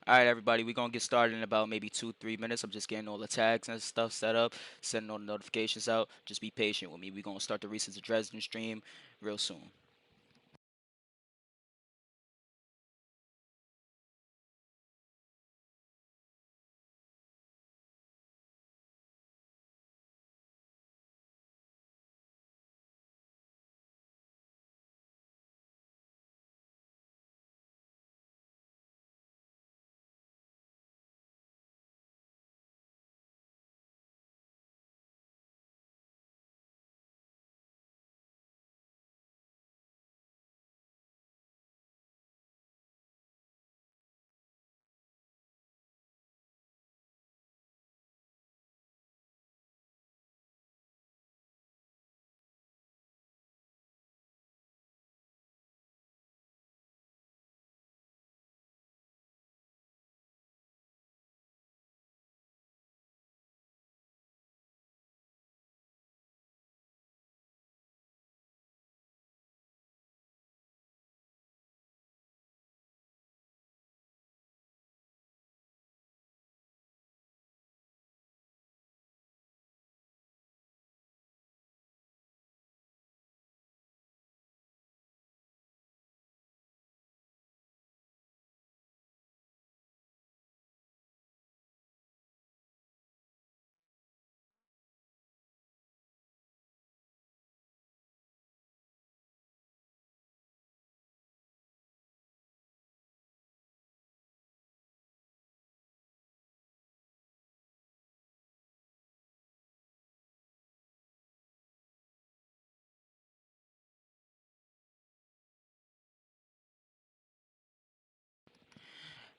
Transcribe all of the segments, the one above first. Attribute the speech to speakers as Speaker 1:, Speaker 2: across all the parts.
Speaker 1: All right, everybody, we're gonna get started in about maybe 2, 3 minutes. I'm just getting all the tags and stuff set up, sending all the notifications out. Just be patient with me. We're gonna start the Reese's of Dresden stream real soon.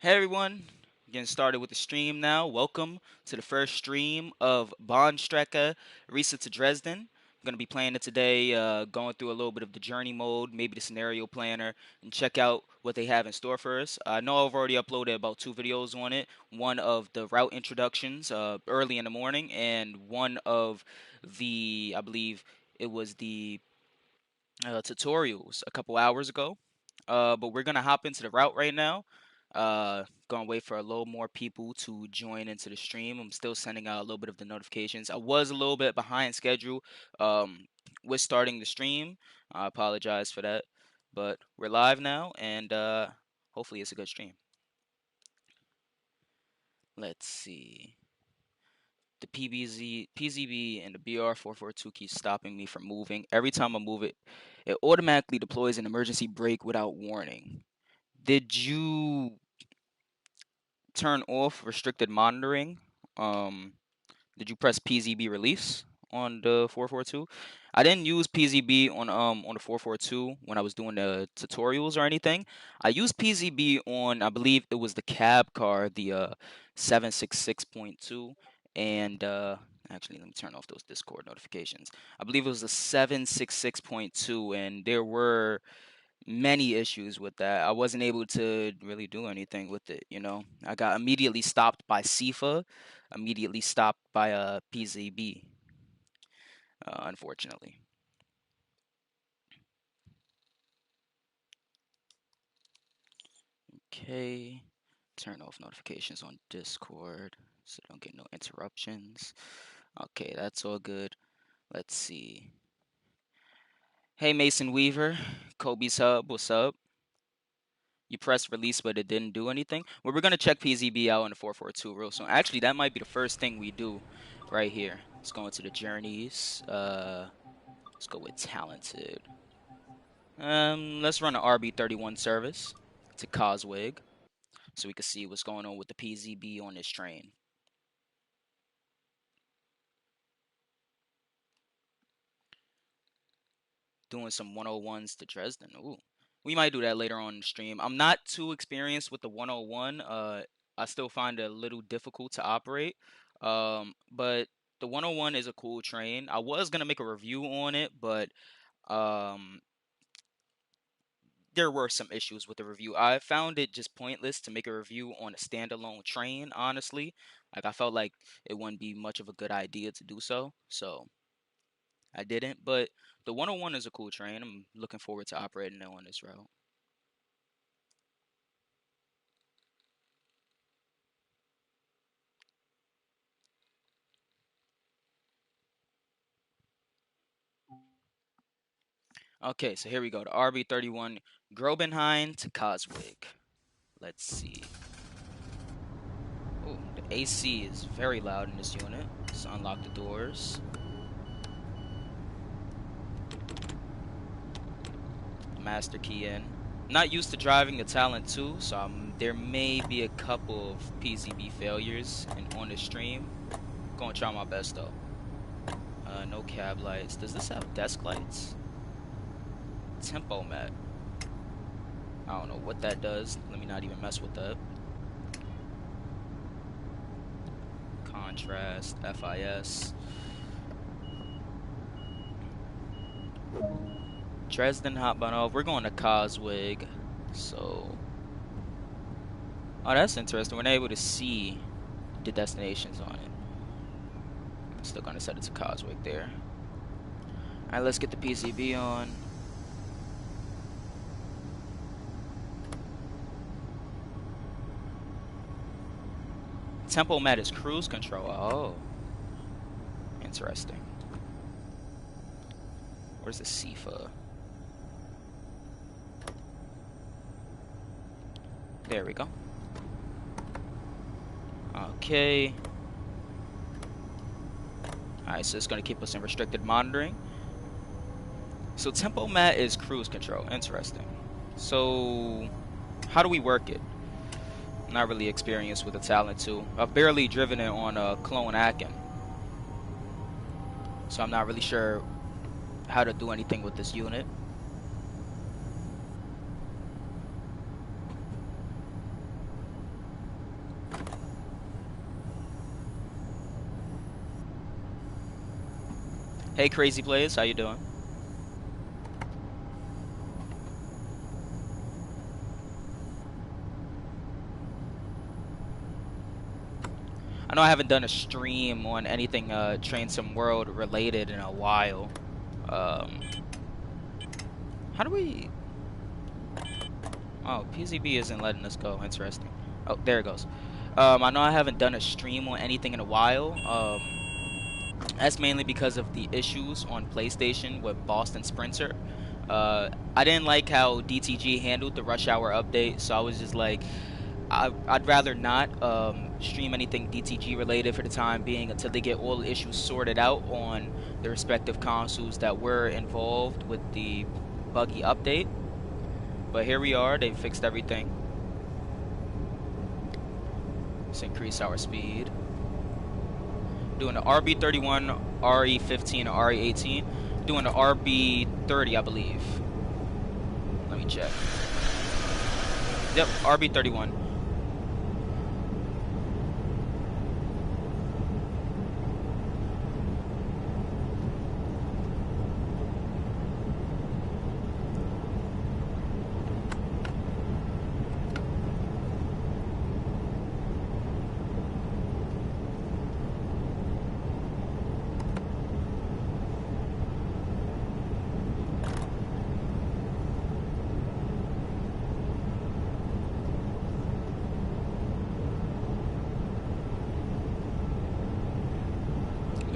Speaker 1: Hey everyone, getting started with the stream now. Welcome to the first stream of Bahnstrecke Reset to Dresden. I'm going to be playing it today, going through a little bit of the journey mode, maybe the scenario planner, and check out what they have in store for us. I know I've already uploaded about 2 videos on it. One of the route introductions early in the morning, and one of I believe it was the tutorials a couple hours ago. But we're gonna hop into the route right now. Gonna wait for a little more people to join into the stream. I'm still sending out a little bit of the notifications. I was a little bit behind schedule with starting the stream. I apologize for that, but we're live now, and hopefully it's a good stream. Let's see. The PZB and the BR442 keep stopping me from moving. Every time I move it, it automatically deploys an emergency brake without warning. Did you turn off restricted monitoring? Um, did you press PZB release on the 442? I didn't use PZB on the 442 when I was doing the tutorials or anything. I used PZB on, I believe it was the cab car, the 766.2, and actually let me turn off those Discord notifications. I believe it was the 766.2, and there were many issues with that. I wasn't able to really do anything with it. I got immediately stopped by SIFA, immediately stopped by PZB, unfortunately. Okay, turn off notifications on Discord so don't get no interruptions. Okay, that's all good. Let's see. Hey, Mason Weaver, Kobe's Hub, what's up? You pressed release, but it didn't do anything. Well, we're gonna check PZB out in the 442 real soon. Actually, that might be the first thing we do right here. Let's go into the journeys. Let's go with talented. Let's run an RB31 service to Coswig so we can see what's going on with the PZB on this train. Doing some 101s to Dresden. Ooh, we might do that later on in the stream. I'm not too experienced with the 101. I still find it a little difficult to operate. But the 101 is a cool train. I was gonna make a review on it, but um, there were some issues with the review. I found it just pointless to make a review on a standalone train, honestly. Like I felt like it wouldn't be much of a good idea to do so. So I didn't, but the 101 is a cool train. I'm looking forward to operating it on this route. Okay, so here we go. The RB31 Grobenheim to Coswig. Let's see. Oh, the AC is very loud in this unit. Let's unlock the doors. Master key in. Not used to driving the Talent 2, so there may be a couple of PCB failures on the stream. Gonna try my best though. No cab lights. Does this have desk lights? Tempo mat. I don't know what that does. Let me not even mess with that. Contrast, FIS. Dresden hot button off. We're going to Coswig. So, oh, that's interesting. We're not able to see the destinations on it. I'm still gonna set it to Coswig there. All right, let's get the PCB on. Tempo mat is cruise control. Oh, interesting. Where's the CFA? There we go. Okay. Alright, so it's going to keep us in restricted monitoring. So tempo mat is cruise control. Interesting. So how do we work it? I'm not really experienced with the Talent 2. I've barely driven it on a Clone Akin. So I'm not really sure how to do anything with this unit. Hey Crazy Players, how you doing? I know I haven't done a stream on anything Train Sim World related in a while. How do we... Oh, PCB isn't letting us go. Interesting. Oh, there it goes. I know I haven't done a stream on anything in a while. That's mainly because of the issues on PlayStation with Boston Sprinter. I didn't like how DTG handled the Rush Hour update, so I was just like, I'd rather not stream anything DTG related for the time being until they get all the issues sorted out on the respective consoles that were involved with the buggy update. But here we are, they fixed everything. Let's increase our speed. Doing the RB31, RE15, and RE18. Doing the RB30, I believe. Let me check. Yep, RB31.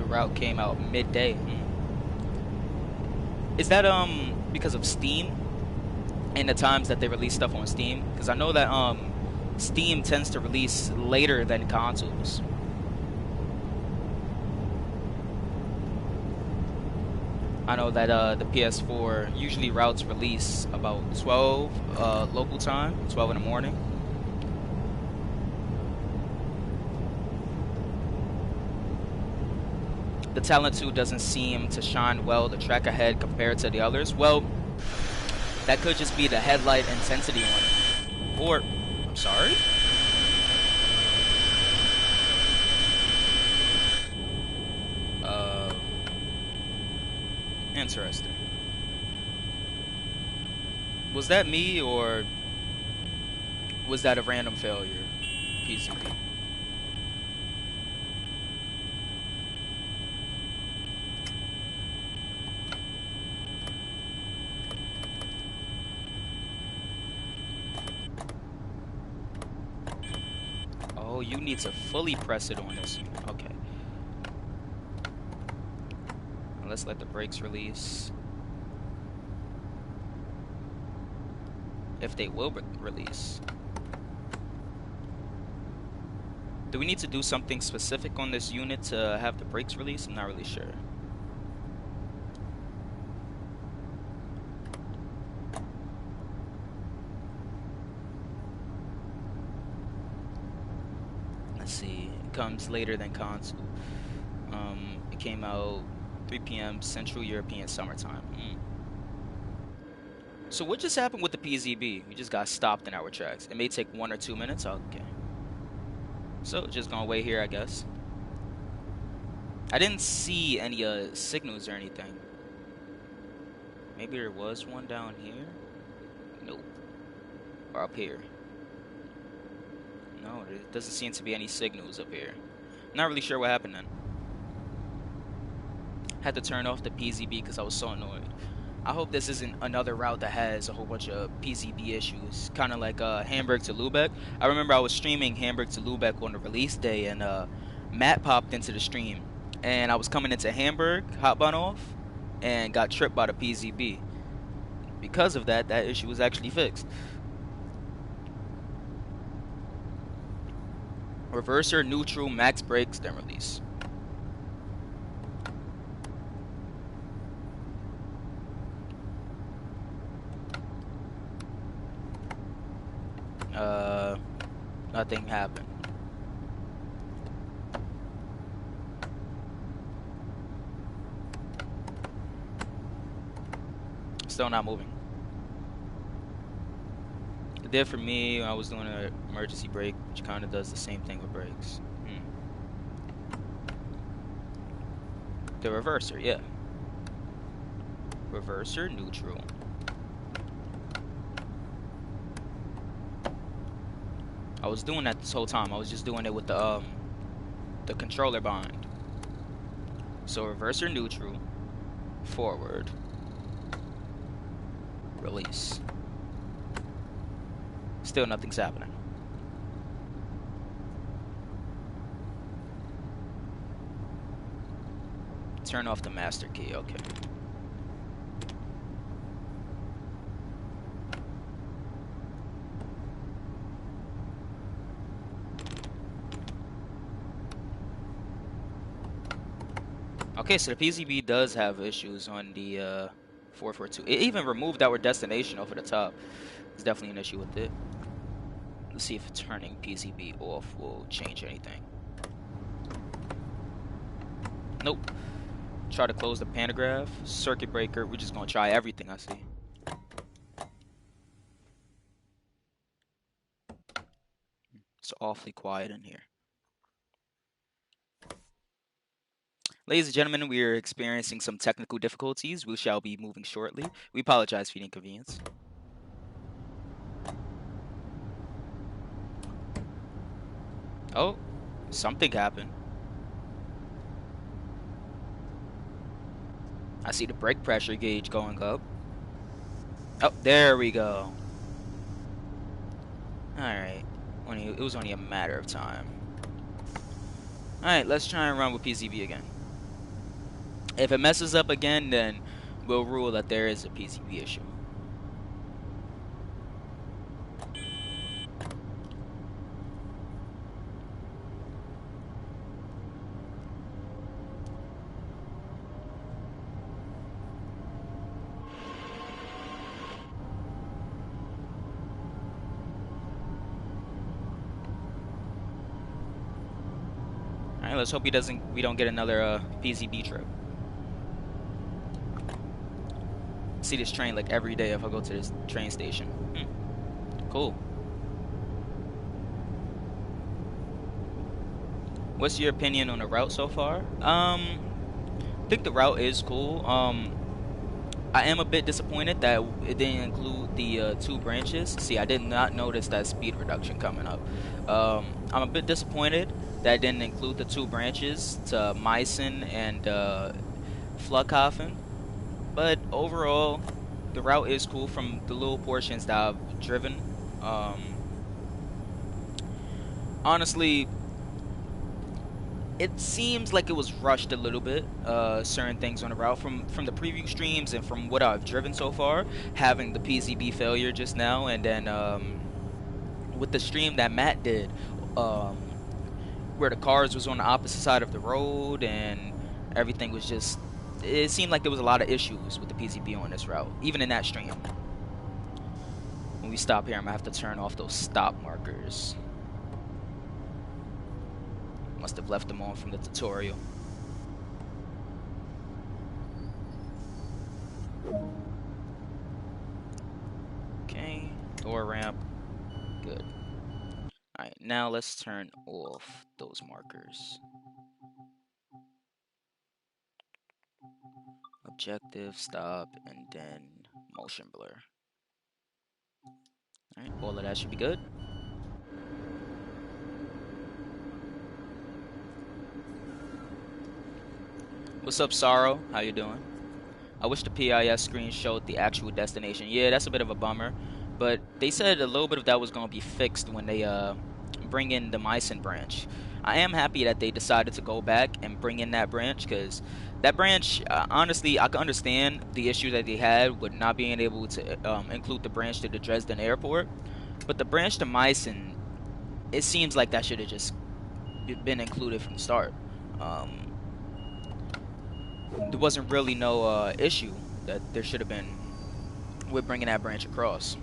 Speaker 1: Route came out midday. Is that because of Steam and the times that they release stuff on Steam? Because I know that Steam tends to release later than consoles. I know that the PS4 usually routes release about 12 local time, 12 in the morning. The Talent 2 doesn't seem to shine well the track ahead compared to the others. Well, that could just be the headlight intensity on it. Or, I'm sorry? Interesting. Was that me, or was that a random failure, PCB? Oh, you need to fully press it on this unit. Okay. Let's let the brakes release. if they will release. Do we need to do something specific on this unit to have the brakes release? I'm not really sure. Let's see. It comes later than console. It came out 3 p.m. Central European summertime. So what just happened with the PCB? We just got stopped in our tracks. It may take 1 or 2 minutes. Okay. So just gonna wait here, I guess. I didn't see any signals or anything. Maybe there was one down here? Nope. Or up here. No, there doesn't seem to be any signals up here. Not really sure what happened then. Had to turn off the PCB because I was so annoyed. I hope this isn't another route that has a whole bunch of PCB issues. Kind of like Hamburg to Lübeck. I remember I was streaming Hamburg to Lübeck on the release day, and Matt popped into the stream. And I was coming into Hamburg, hotbahn off, and got tripped by the PCB. Because of that, that issue was actually fixed. Reverser, neutral, max brakes, then release. Nothing happened. Still not moving. It did for me when I was doing an emergency brake, which kind of does the same thing with brakes. The reverser, yeah. Reverser, neutral. I was doing that this whole time. I was just doing it with the controller bind. So reverser, neutral, forward, release. Still nothing's happening. Turn off the master key, okay. Okay, so the PCB does have issues on the 442. It even removed our destination off of the top. There's definitely an issue with it. Let's see if turning PCB off will change anything. Nope. Try to close the pantograph. Circuit breaker. We're just going to try everything I see. It's awfully quiet in here. Ladies and gentlemen, we are experiencing some technical difficulties. We shall be moving shortly. We apologize for the inconvenience. Oh, something happened. I see the brake pressure gauge going up. Oh, there we go. Alright. It was only a matter of time. Alright, let's try and run with PCB again. If it messes up again, then we'll rule that there is a PCB issue. Alright, let's hope we don't get another PCB trip. See this train like every day if I go to this train station. Cool. What's your opinion on the route so far? I think the route is cool. I am a bit disappointed that it didn't include the 2 branches. See, I did not notice that speed reduction coming up. I'm a bit disappointed that it didn't include the 2 branches to Meissen and Flughafen. But overall, the route is cool from the little portions that I've driven. Honestly, it seems like it was rushed a little bit. Certain things on the route from the preview streams and from what I've driven so far, having the PCB failure just now, and then with the stream that Matt did, where the cars was on the opposite side of the road and everything was just. It seemed like there was a lot of issues with the PCB on this route, even in that stream. When we stop here, I'm gonna have to turn off those stop markers. Must have left them on from the tutorial. Okay, door ramp, good. Alright, now let's turn off those markers. Objective, stop, and then motion blur. Alright, all of that should be good. What's up, Sorrow? How you doing? I wish the PIS screen showed the actual destination. Yeah, that's a bit of a bummer. But they said a little bit of that was going to be fixed when they bring in the Myson branch. I am happy that they decided to go back and bring in that branch, because that branch, honestly, I can understand the issue that they had with not being able to include the branch to the Dresden airport. But the branch to Myson, it seems like that should have just been included from the start. There wasn't really no issue that there should have been with bringing that branch across.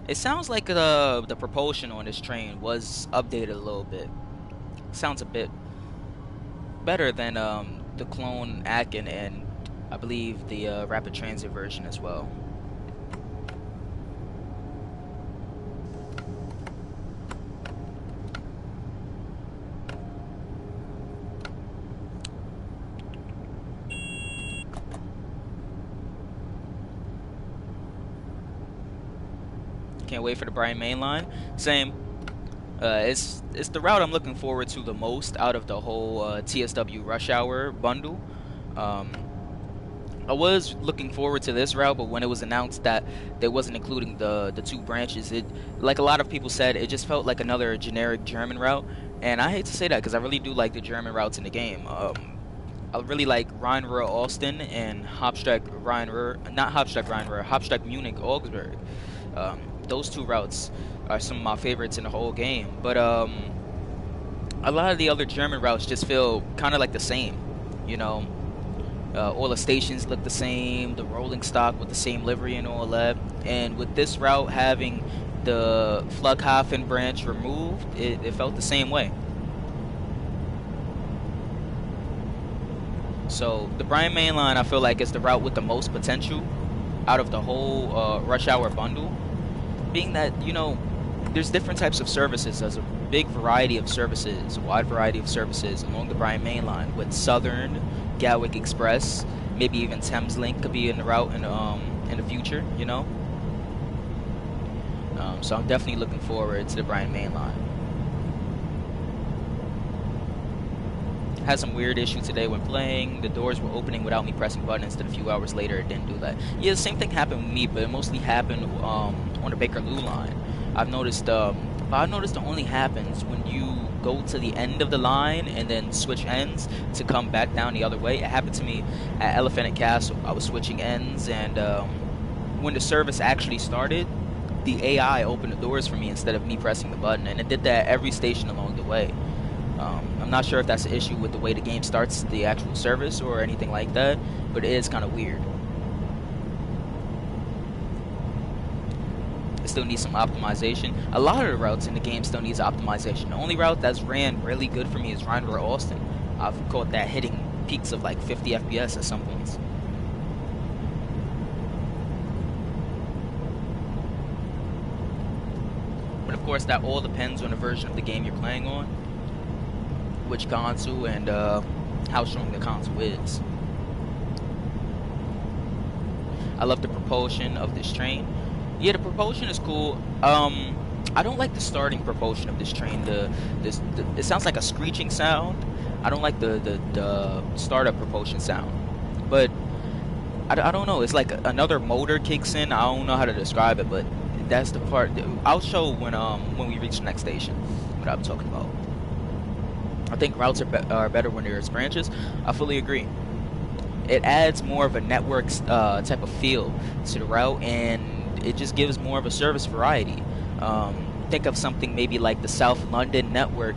Speaker 1: It sounds like the propulsion on this train was updated a little bit. Sounds a bit better than the clone Akin and I believe the rapid transit version as well. Can't wait for the Bryan main line. Same. It's the route I'm looking forward to the most out of the whole TSW Rush Hour bundle. I was looking forward to this route, but when it was announced that they wasn't including the two branches, it, like a lot of people said, it just felt like another generic German route. And I hate to say that because I really do like the German routes in the game. I really like Rhein-Ruhr-Austin and Hauptstadt-Rhein-Ruhr, not Hauptstadt-Rhein-Ruhr, Hauptstadt-Munich-Augsburg. Those two routes are some of my favorites in the whole game. But a lot of the other German routes just feel kind of like the same. You know, all the stations look the same, the rolling stock with the same livery and all that. And with this route having the Flughafen branch removed, it felt the same way. So the Bryan main line, I feel like, is the route with the most potential out of the whole Rush Hour bundle. Being that, you know, there's different types of services. There's a big variety of services, a wide variety of services along the Bryan main line with Southern, Gatwick Express, maybe even Thameslink could be in the route in the future, you know. So I'm definitely looking forward to the Bryan main line. Had some weird issue today when playing. The doors were opening without me pressing buttons, and a few hours later it didn't do that. Yeah, the same thing happened with me, but it mostly happened on the Bakerloo line. I've noticed it only happens when you go to the end of the line and then switch ends to come back down the other way. It happened to me at Elephant and Castle. I was switching ends, and when the service actually started, the AI opened the doors for me instead of me pressing the button, and it did that every station along the way. I'm not sure if that's an issue with the way the game starts the actual service or anything like that, but it is kind of weird. It still needs some optimization. A lot of the routes in the game still needs optimization. The only route that's ran really good for me is Rhein-Ruhr-Austin. I've caught that hitting peaks of like 50 FPS at some points. But of course, that all depends on the version of the game you're playing on, which console, and how strong the console is. I love the propulsion of this train. Yeah, the propulsion is cool. I don't like the starting propulsion of this train. It sounds like a screeching sound. I don't like the startup propulsion sound. But I don't know. It's like another motor kicks in. I don't know how to describe it, but that's the part. I'll show when we reach the next station what I'm talking about. I think routes are better when there's branches. I fully agree. It adds more of a network type of feel to the route, and it just gives more of a service variety. Think of something maybe like the South London network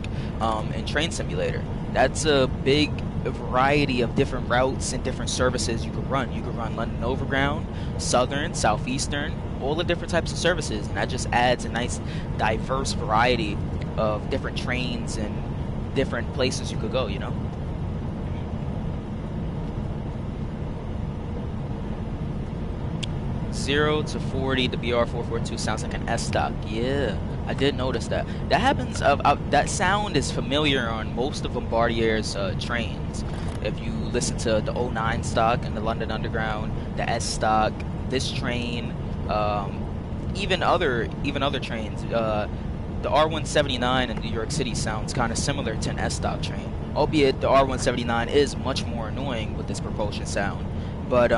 Speaker 1: in Train Simulator. That's a big variety of different routes and different services you could run. You could run London Overground, Southern, Southeastern, all the different types of services, and that just adds a nice diverse variety of different trains and different places you could go, you know? 0 to 40, the BR442 sounds like an S-stock. Yeah, I did notice that. That happens, that sound is familiar on most of Bombardier's trains. If you listen to the 09 stock and the London Underground, the S-stock, this train, even other trains, the R179 in New York City sounds kind of similar to an S-stock train, albeit the R179 is much more annoying with this propulsion sound. But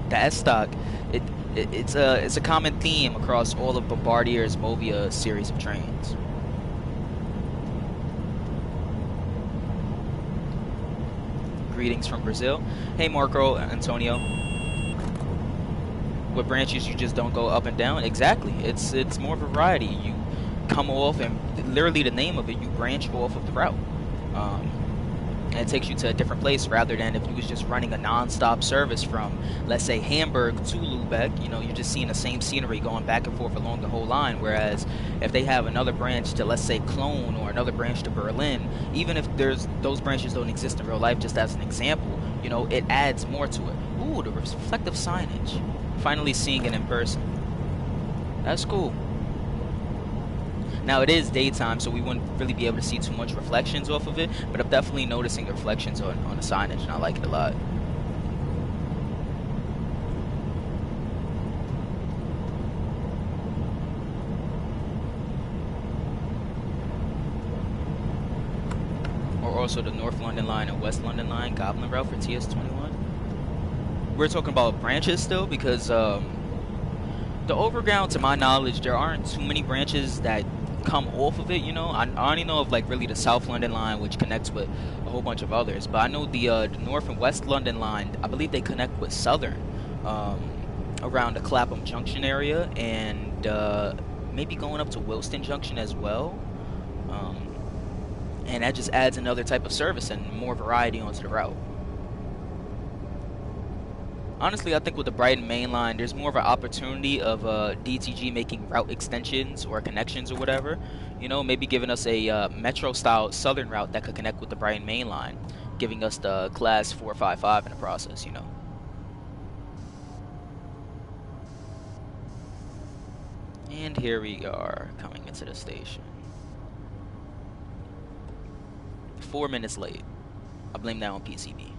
Speaker 1: the S-stock, it's a common theme across all of Bombardier's Movia series of trains. Greetings from Brazil. Hey Marco, Antonio. What branches you just don't go up and down? Exactly. It's more variety. You come off, and literally the name of it, you branch off of the route. And it takes you to a different place rather than if you was just running a non-stop service from, let's say, Hamburg to Lubeck. You know, you're just seeing the same scenery going back and forth along the whole line. Whereas if they have another branch to, let's say, Cologne, or another branch to Berlin, even if those branches don't exist in real life, just as an example, you know, it adds more to it. Ooh, the reflective signage. Finally seeing it in person. That's cool. Now, it is daytime, so we wouldn't really be able to see too much reflections off of it, but I'm definitely noticing the reflections on the signage, and I like it a lot. Or also the North London line and West London line, Goblin route for TS21. We're talking about branches still, because the Overground, to my knowledge, there aren't too many branches that come off of it, you know. I only know of like really the South London line, which connects with a whole bunch of others, but I know the North and West London line, I believe they connect with Southern around the Clapham Junction area, and maybe going up to Wilston Junction as well, and that just adds another type of service and more variety onto the route. Honestly, I think with the Brighton main line, there's more of an opportunity of DTG making route extensions or connections or whatever. You know, maybe giving us a metro-style southern route that could connect with the Brighton main line, giving us the class 455 in the process, you know. And here we are coming into the station. 4 minutes late. I blame that on PCB.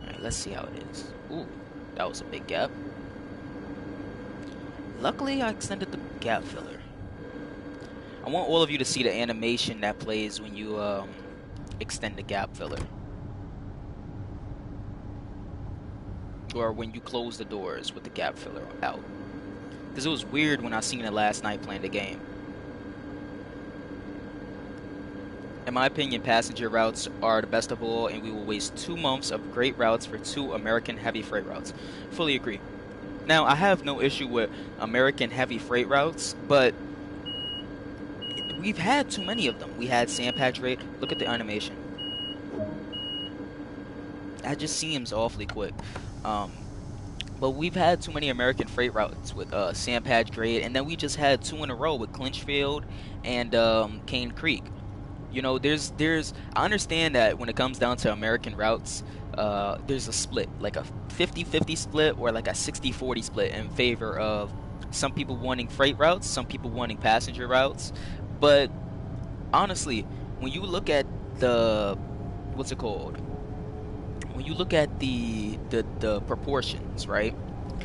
Speaker 1: Alright, let's see how it is. Ooh, that was a big gap. Luckily, I extended the gap filler. I want all of you to see the animation that plays when you extend the gap filler. Or when you close the doors with the gap filler out. Because it was weird when I seen it last night playing the game. In my opinion, passenger routes are the best of all, and we will waste 2 months of great routes for 2 American heavy freight routes. Fully agree. Now, I have no issue with American heavy freight routes, but we've had too many of them. We had San Patrick. Look at the animation. That just seems awfully quick. But we've had too many American freight routes with San Patrick, and then we just had 2 in a row with Clinchfield and Cane Creek. You know, I understand that when it comes down to American routes, there's a split, like a 50-50 split or like a 60-40 split in favor of some people wanting freight routes, some people wanting passenger routes. But honestly, when you look at what's it called? When you look at the proportions, right,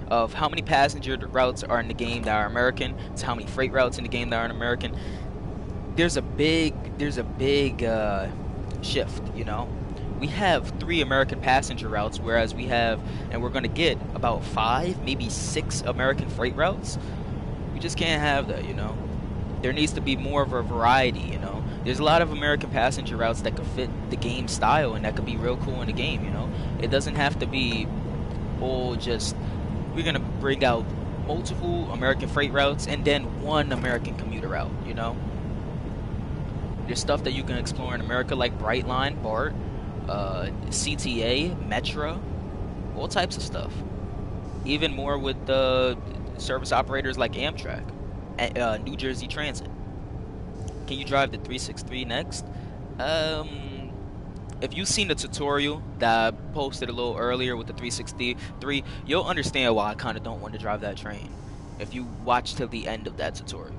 Speaker 1: of how many passenger routes are in the game that are American to how many freight routes in the game that are American, there's a big shift, you know. we have 3 American passenger routes, whereas we have, and we're going to get about 5, maybe 6 American freight routes. We just can't have that, you know. There needs to be more of a variety, you know. There's a lot of American passenger routes that could fit the game style and that could be real cool in the game, you know. It doesn't have to be all just, we're going to bring out multiple American freight routes and then one American commuter route, you know. There's stuff that you can explore in America like Brightline, BART, CTA, Metro, all types of stuff. Even more with the service operators like Amtrak, New Jersey Transit. Can you drive the 363 next? If you've seen the tutorial that I posted a little earlier with the 363, you'll understand why I kind of don't want to drive that train. If you watch till the end of that tutorial.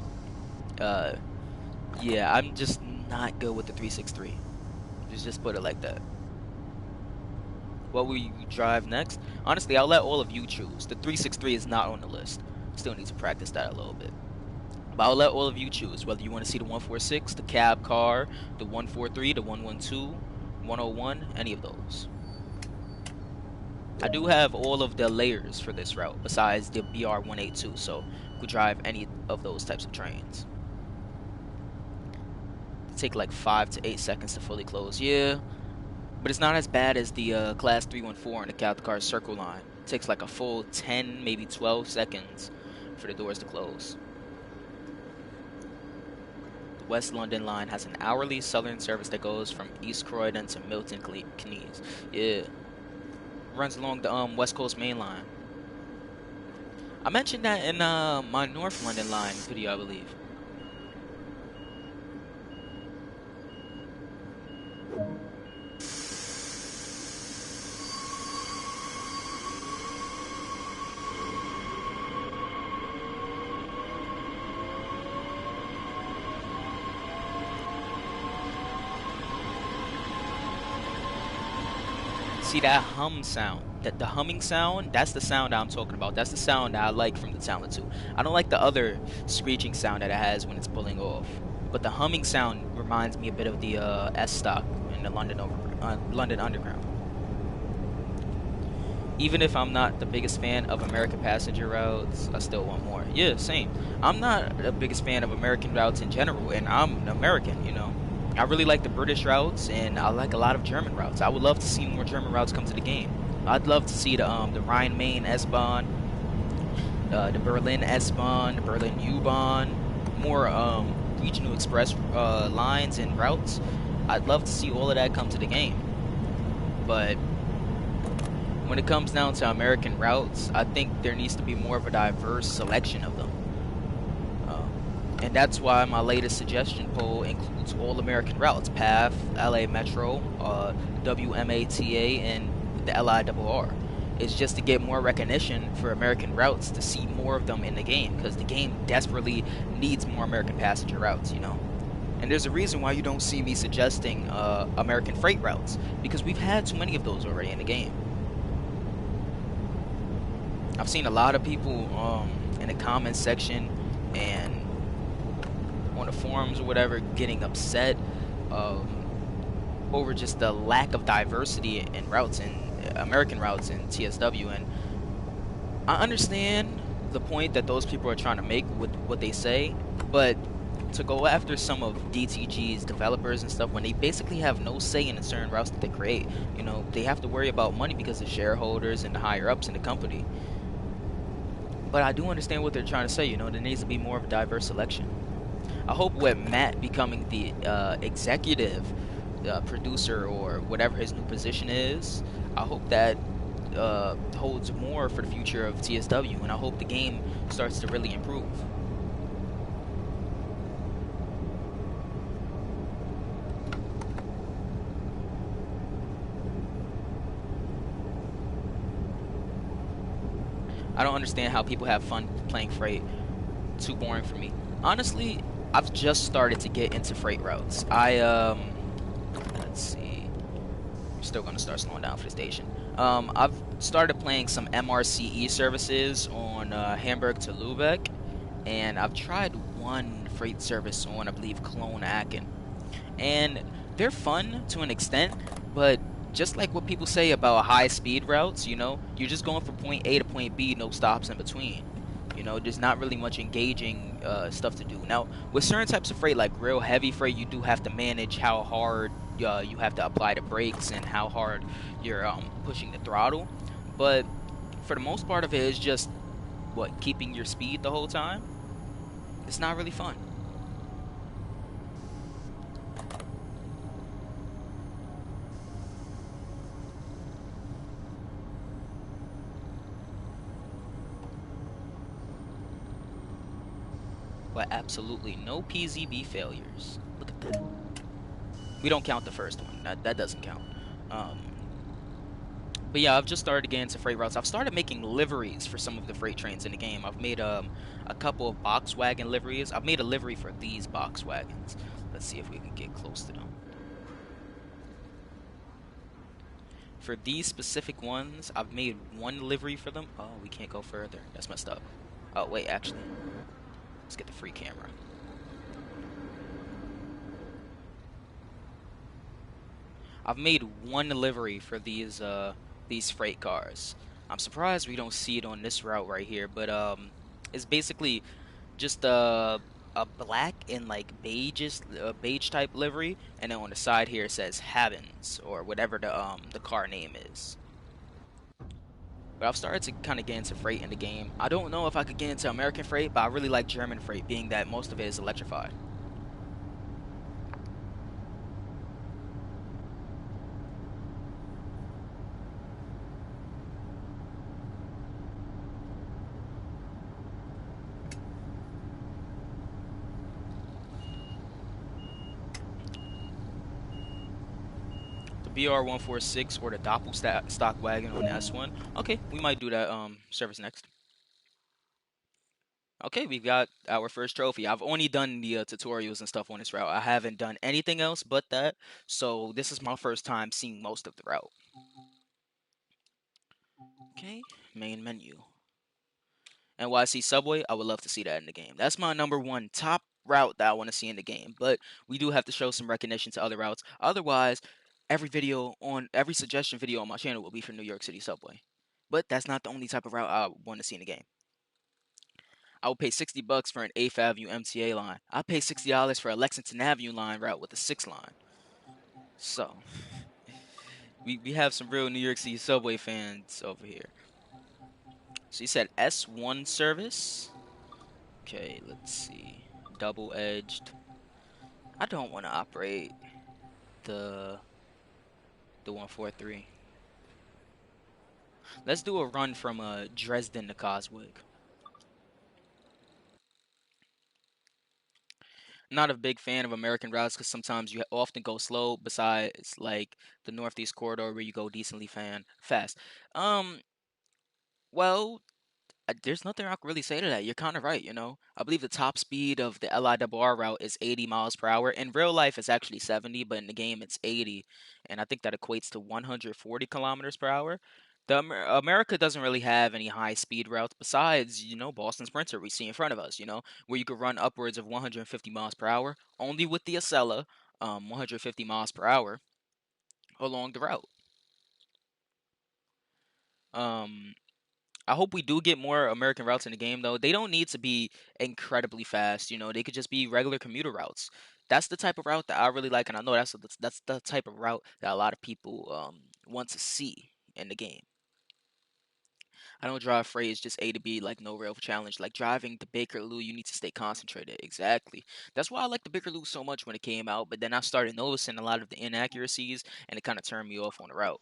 Speaker 1: Yeah, I'm just not good with the 363. Just put it like that. What will you drive next? Honestly, I'll let all of you choose. The 363 is not on the list. Still need to practice that a little bit. But I'll let all of you choose whether you want to see the 146, the cab car, the 143, the 112, 101, any of those. I do have all of the layers for this route besides the BR-182, so you could drive any of those types of trains. Take like 5 to 8 seconds to fully close. Yeah, but it's not as bad as the Class 314 and the Cathcart Circle line. It takes like a full 10, maybe 12 seconds for the doors to close. The West London line has an hourly southern service that goes from East Croydon to Milton Keynes. Yeah, runs along the West Coast Main Line. I mentioned that in my North London line video, I believe. See that hum sound, the humming sound, that's the sound I'm talking about. That's the sound that I like from the Talent 2. I don't like the other screeching sound that it has when it's pulling off. But the humming sound reminds me a bit of the S-Stock in the London Underground. Even if I'm not the biggest fan of American passenger routes, I still want more. Yeah, same. I'm not the biggest fan of American routes in general, and I'm an American, you know. I really like the British routes, and I like a lot of German routes. I would love to see more German routes come to the game. I'd love to see the Rhine-Main S-Bahn, the Berlin S-Bahn, the Berlin U-Bahn, more regional express lines and routes. I'd love to see all of that come to the game. But when it comes down to American routes, I think there needs to be more of a diverse selection of them. And that's why my latest suggestion poll includes all American routes: PATH, LA Metro, WMATA, and the LIRR. It's just to get more recognition for American routes, to see more of them in the game, because the game desperately needs more American passenger routes, you know. And there's a reason why you don't see me suggesting American freight routes, because we've had too many of those already in the game. I've seen a lot of people in the comments section and on the forums or whatever getting upset over just the lack of diversity in routes, and American routes in TSW. And I understand the point that those people are trying to make with what they say, but to go after some of DTG's developers and stuff when they basically have no say in the certain routes that they create, you know, they have to worry about money because of shareholders and the higher ups in the company. But I do understand what they're trying to say, you know. There needs to be more of a diverse selection. I hope with Matt becoming the executive producer or whatever his new position is, I hope that holds more for the future of TSW, and I hope the game starts to really improve. I don't understand how people have fun playing freight. Too boring for me. Honestly, I've just started to get into freight routes. Let's see. I'm still gonna start slowing down for the station. I've started playing some MRCE services on Hamburg to Lübeck, and I've tried one freight service on, I believe, Cologne Aachen, and they're fun to an extent, but just like what people say about high speed routes, you're just going from point A to point B, no stops in between. There's not really much engaging stuff to do. Now, with certain types of freight, like real heavy freight, you do have to manage how hard you have to apply the brakes and how hard you're pushing the throttle. But for the most part of it, is just keeping your speed the whole time. It's not really fun. But absolutely no PCB failures. Look at that. We don't count the first one. That doesn't count. Um, but yeah, I've just started getting into freight routes. I've started making liveries for some of the freight trains in the game. I've made a couple of box wagon liveries. I've made a livery for these box wagons. Let's see if we can get close to them. For these specific ones, I've made one livery for them. Oh, we can't go further. That's messed up. Oh, wait, actually. Let's get the free camera. I've made one livery for these freight cars. I'm surprised we don't see it on this route right here, but it's basically just a black and like beige type livery, and then on the side here it says Havens or whatever the car name is. But I've started to kind of get into freight in the game. I don't know if I could get into American freight, but I really like German freight, being that most of it is electrified. The BR-146 or the Doppelstock wagon on the S1. Okay, we might do that service next. Okay, we've got our first trophy. I've only done the tutorials and stuff on this route. I haven't done anything else but that, so this is my first time seeing most of the route. Okay, main menu. NYC Subway, I would love to see that in the game. That's my number one top route that I want to see in the game, but we do have to show some recognition to other routes. Otherwise, every suggestion video on my channel will be for New York City Subway. But that's not the only type of route I want to see in the game. I would pay $60 for an 8th Avenue MTA line. I pay $60 for a Lexington Avenue line route with a 6 line. So, we have some real New York City Subway fans over here. So you said S1 service. Okay, let's see. Double edged. I don't want to operate the 143. Let's do a run from Dresden to Coswig. Not a big fan of American routes because sometimes you often go slow. Besides, like the Northeast corridor where you go decently fast. Um, well, there's nothing I can really say to that. You're kind of right. I believe the top speed of the LIRR route is 80 miles per hour. In real life, it's actually 70, but in the game, it's 80. And I think that equates to 140 kilometers per hour. America doesn't really have any high speed routes besides, Boston Sprinter we see in front of us, where you could run upwards of 150 miles per hour, only with the Acela, 150 miles per hour along the route. Um, I hope we do get more American routes in the game, though. They don't need to be incredibly fast. They could just be regular commuter routes. That's the type of route that I really like, and I know that's the type of route that a lot of people want to see in the game. I don't drive freight; it's just A to B, like no real challenge. Like driving the Bakerloo, you need to stay concentrated. Exactly. That's why I like the Bakerloo so much when it came out. But then I started noticing a lot of the inaccuracies, and it kind of turned me off on the route.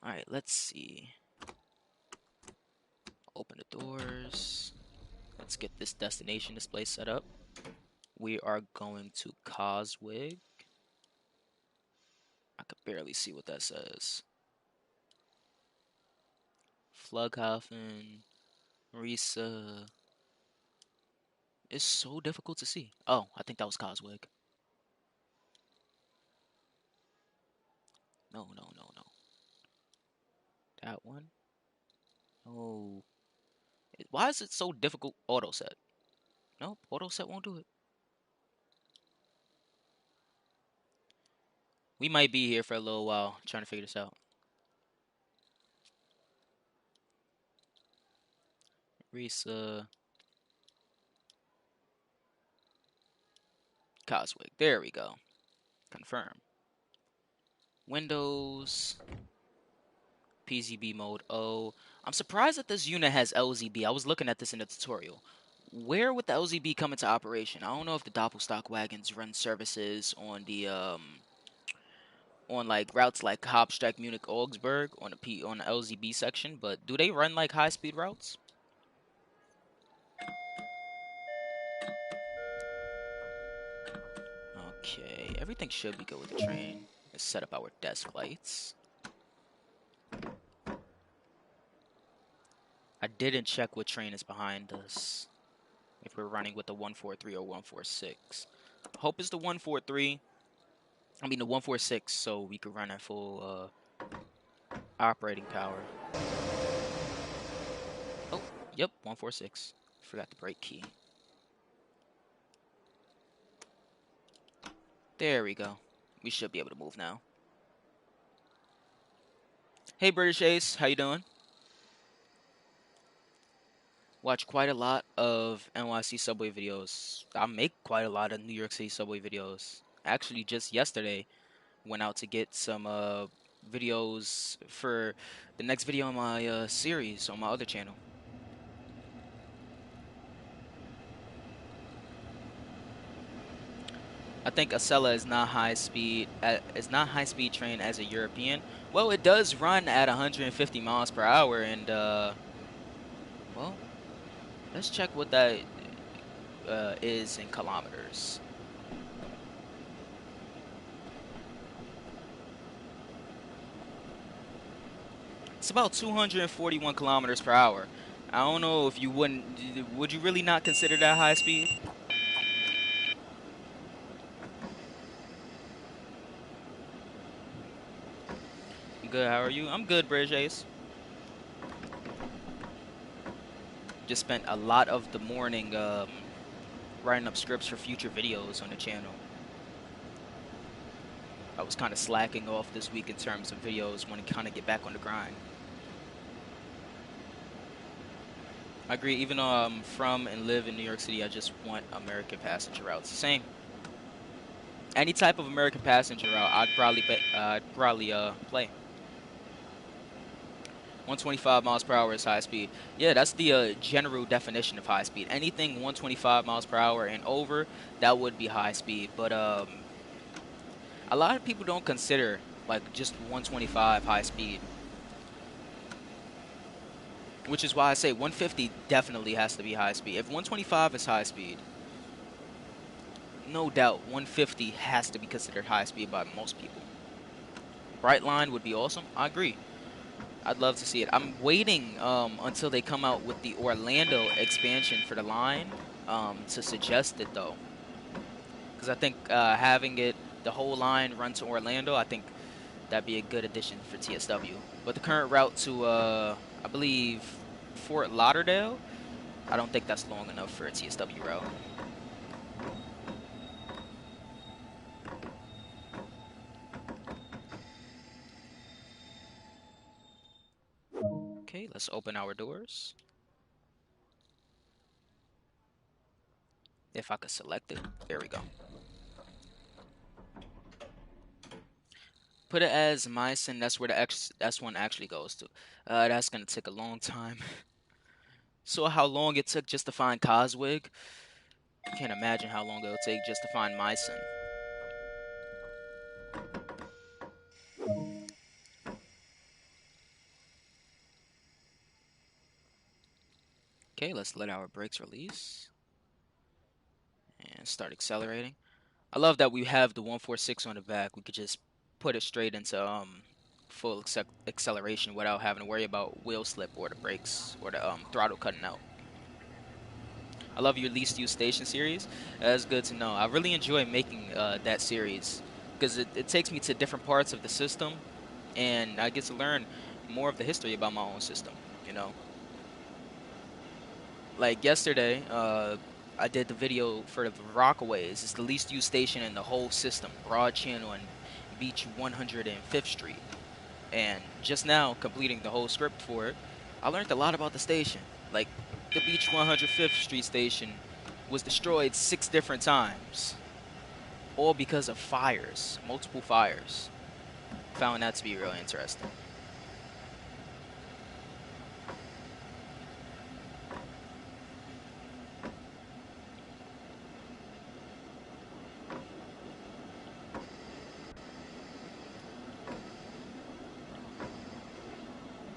Speaker 1: All right, let's see. Open the doors. Let's get this destination display set up. We are going to Coswig. I could barely see what that says. Flughafen, Riesa. It's so difficult to see. Oh, I think that was Coswig. No, no, no, no. That one. Oh. Why is it so difficult? Auto set. Nope, auto set won't do it. We might be here for a little while trying to figure this out. RIESA Coswick. There we go. Confirm. Windows. PCB mode O. I'm surprised that this unit has LZB. I was looking at this in the tutorial. Where would the LZB come into operation? I don't know if the Doppelstock wagons run services on the on like routes like Hauptstrack, Munich, Augsburg on the LZB section, but do they run like high speed routes? Okay, everything should be good with the train. Let's set up our desk lights. I didn't check what train is behind us. If we're running with the 143 or 146. Hope it's the 143. I mean the 146, so we could run at full operating power. Oh, yep, 146. Forgot the brake key. There we go. We should be able to move now. Hey, British Ace, how you doing? Watch quite a lot of NYC subway videos. I make quite a lot of New York City subway videos. Actually, just yesterday, went out to get some videos for the next video on my series on my other channel. I think Acela is not high speed. Is not high speed train as a European. Well, it does run at 150 miles per hour, and well, let's check what that is in kilometers. It's about 241 kilometers per hour. I don't know if you wouldn't. Would you really not consider that high speed? Good. How are you? I'm good, British Ace. Just spent a lot of the morning writing up scripts for future videos on the channel. I was kind of slacking off this week in terms of videos, want to kind of get back on the grind. I agree. Even though I'm from and live in New York City, I just want American passenger routes. Same. Any type of American passenger route, I'd probably play. 125 miles per hour is high speed. Yeah, that's the general definition of high speed. Anything 125 miles per hour and over, that would be high speed. But a lot of people don't consider like just 125 high speed, which is why I say 150 definitely has to be high speed. If 125 is high speed, no doubt 150 has to be considered high speed by most people. Bright line would be awesome. I agree. I'd love to see it. I'm waiting until they come out with the Orlando expansion for the line to suggest it, though. Because I think having the whole line run to Orlando, I think that'd be a good addition for TSW. But the current route to, I believe, Fort Lauderdale, I don't think that's long enough for a TSW route. Okay, let's open our doors. If I could select it. There we go. Put it as Myson. That's where the S1 actually goes to. That's going to take a long time. Saw how long it took just to find Coswig. I can't imagine how long it'll take just to find Myson. Okay, let's let our brakes release. And start accelerating. I love that we have the 146 on the back. We could just put it straight into full acceleration without having to worry about wheel slip or the brakes or the throttle cutting out. I love your least used station series. That's good to know. I really enjoy making that series because it takes me to different parts of the system, and I get to learn more of the history about my own system, you know. Like yesterday, I did the video for the Rockaways. It's the least used station in the whole system. Broad channel and Beach 105th Street. And just now, completing the whole script for it, I learned a lot about the station. Like, the Beach 105th Street station was destroyed 6 different times, all because of fires, multiple fires. Found that to be really interesting.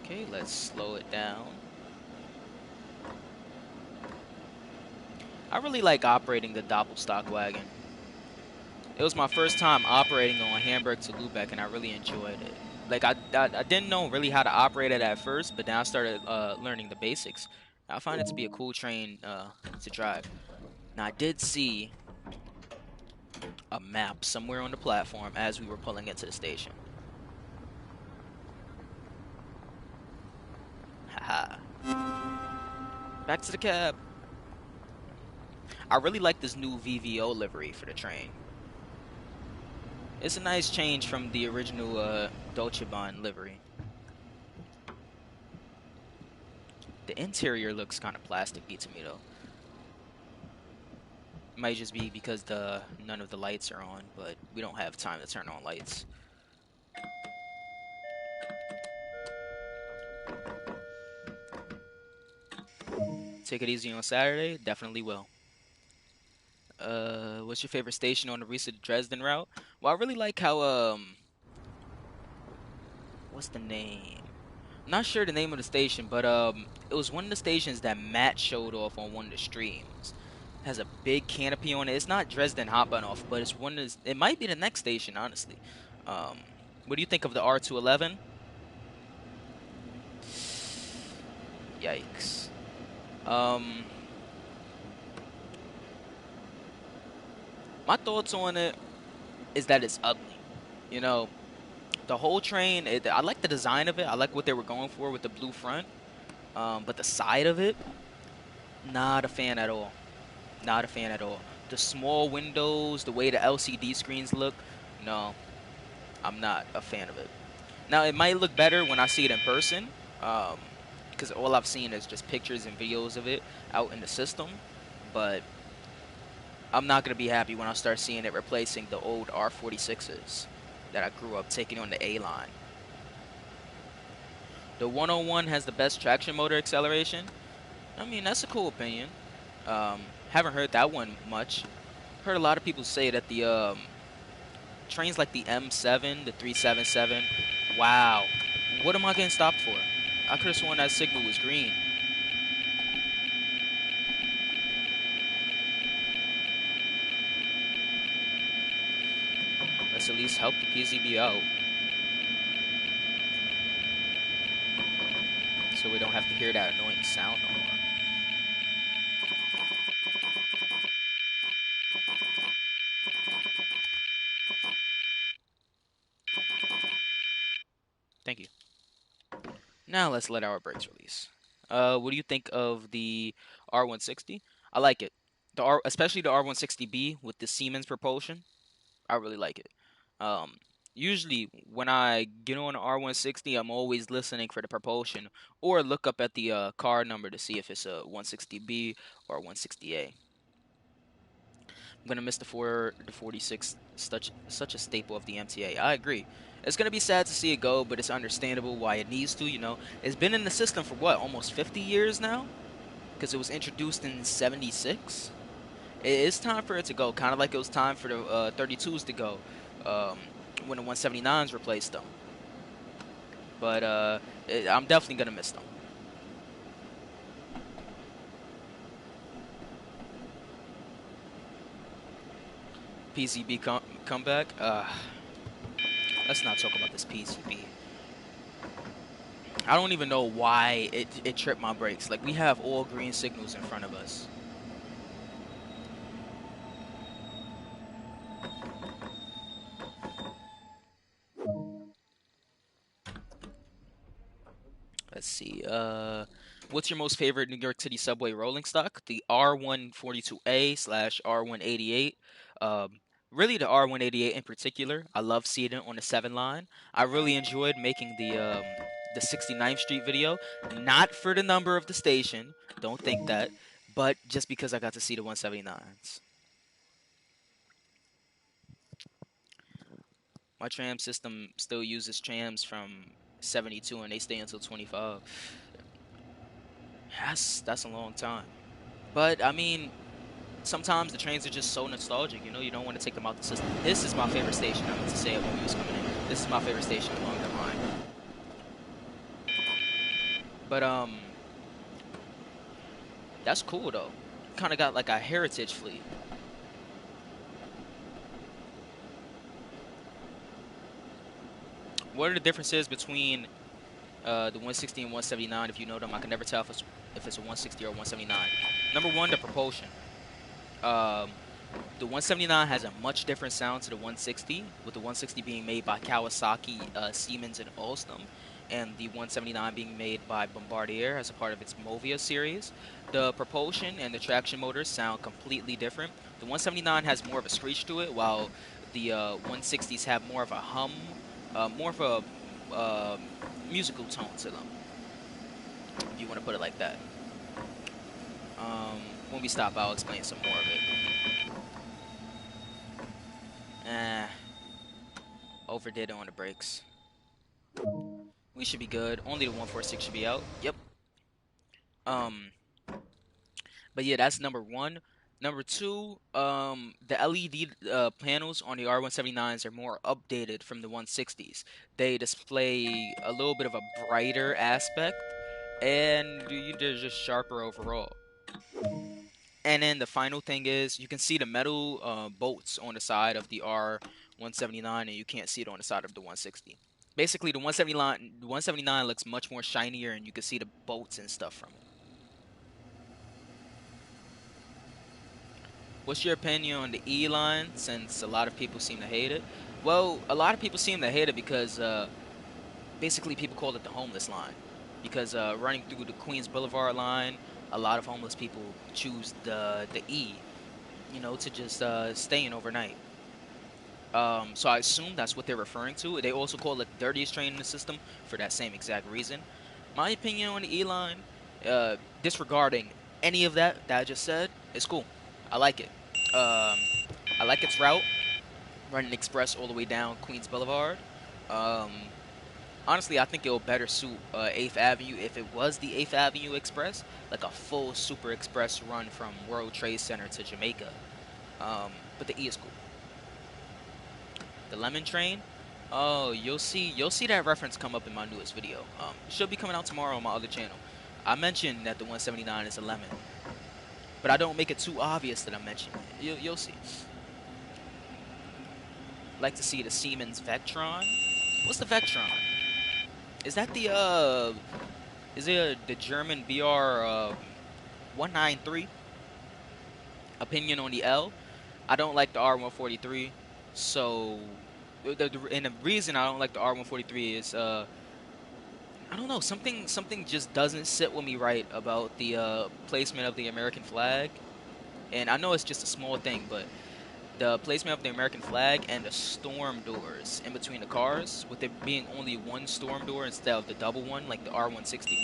Speaker 1: Okay, let's slow it down. I really like operating the Doppelstock wagon. It was my first time operating on Hamburg to Lubeck, and I really enjoyed it. Like, I didn't know really how to operate it at first, but then I started learning the basics. I find it to be a cool train to drive. Now, I did see a map somewhere on the platform as we were pulling into the station. Haha. Back to the cab. I really like this new VVO livery for the train. It's a nice change from the original Deutsche Bahn livery. The interior looks kind of plasticky to me though. Might just be because none of the lights are on, but we don't have time to turn on lights. Take it easy on Saturday? Definitely will. What's your favorite station on the RIESA-Dresden route? Well, I really like how, what's the name? I'm not sure the name of the station, but, it was one of the stations that Matt showed off on one of the streams. It has a big canopy on it. It's not Dresden Hauptbahnhof, but it's one of it might be the next station, honestly. What do you think of the R211? Yikes. My thoughts on it is that it's ugly. You know, the whole train, I like the design of it. I like what they were going for with the blue front. But the side of it, not a fan at all. Not a fan at all. The small windows, the way the LCD screens look, no, I'm not a fan of it. Now, it might look better when I see it in person, because all I've seen is just pictures and videos of it out in the system. But I'm not going to be happy when I start seeing it replacing the old R46s that I grew up taking on the A line. The 101 has the best traction motor acceleration. I mean, that's a cool opinion. Haven't heard that one much. Heard a lot of people say that the trains like the M7, the 377. Wow, what am I getting stopped for? I could have sworn that signal was green. Let's at least help the PCB out, so we don't have to hear that annoying sound no more. Thank you. Now let's let our brakes release. What do you think of the R160? I like it. Especially the R160B with the Siemens propulsion. I really like it. Um, Usually when I get on an R160, I'm always listening for the propulsion or look up at the car number to see if it's a 160B or a 160A. I'm gonna miss the 46, such a staple of the MTA. I agree. It's gonna be sad to see it go, but it's understandable why it needs to. You know, it's been in the system for what, almost 50 years now, because it was introduced in '76. It is time for it to go, kind of like it was time for the 32s to go when the 179s replaced them. But I'm definitely gonna miss them. PCB comeback. Let's not talk about this PCB. I don't even know why it tripped my brakes. Like, we have all green signals in front of us. Let's see. What's your most favorite New York City subway rolling stock? The R142A/R188. really the R188 in particular. I love seeing it on the 7 line. I really enjoyed making the 69th Street video, not for the number of the station, don't think that, but just because I got to see the 179s. My tram system still uses trams from 72 and they stay until 25. That's a long time. But I mean, sometimes the trains are just so nostalgic, you know, you don't want to take them out the system. This is my favorite station. I meant to say it when we was coming in. This is my favorite station along that line. But that's cool though. Kind of got like a heritage fleet. What are the differences between the 160 and 179? If you know them, I can never tell if it's a 160 or 179. Number one, the propulsion. Um, the 179 has a much different sound to the 160, with the 160 being made by Kawasaki, Siemens, and Alstom, and the 179 being made by Bombardier as a part of its Movia series. The propulsion and the traction motors sound completely different. The 179 has more of a screech to it, while the 160s have more of a hum, more of a musical tone to them, if you want to put it like that. When we stop, I'll explain some more of it. Overdid it on the brakes. We should be good. Only the 146 should be out. Yep. But yeah, that's number one. Number two, the LED panels on the R179s are more updated from the 160s. They display a little bit of a brighter aspect, and they're just sharper overall. And then the final thing is you can see the metal bolts on the side of the R179, and you can't see it on the side of the 160. Basically, the 179 looks much more shinier, and you can see the bolts and stuff from it. What's your opinion on the E line, since a lot of people seem to hate it? Well, a lot of people seem to hate it because basically people call it the homeless line. Because running through the Queens Boulevard line, a lot of homeless people choose the E, you know, to just stay in overnight. So I assume that's what they're referring to. They also call it the dirtiest train in the system for that same exact reason. My opinion on the E line, disregarding any of that I just said, is cool. I like it. I like its route, running express all the way down Queens Boulevard. Um, Honestly, I think it'll better suit 8th Avenue if it was the 8th Avenue Express, like a full super express run from World Trade Center to Jamaica. But the E is cool. The Lemon Train. Oh, you'll see that reference come up in my newest video. Should be coming out tomorrow on my other channel. I mentioned that the 179 is a lemon, but I don't make it too obvious that I'm mentioning it. You'll see. Like to see the Siemens Vectron. What's the Vectron? Is that the is it the German BR 193? Opinion on the L. I don't like the R143, so and the reason I don't like the R143 is I don't know, something just doesn't sit with me right about the placement of the American flag. And I know it's just a small thing, but the placement of the American flag and the storm doors in between the cars, with there being only one storm door instead of the double one like the R160.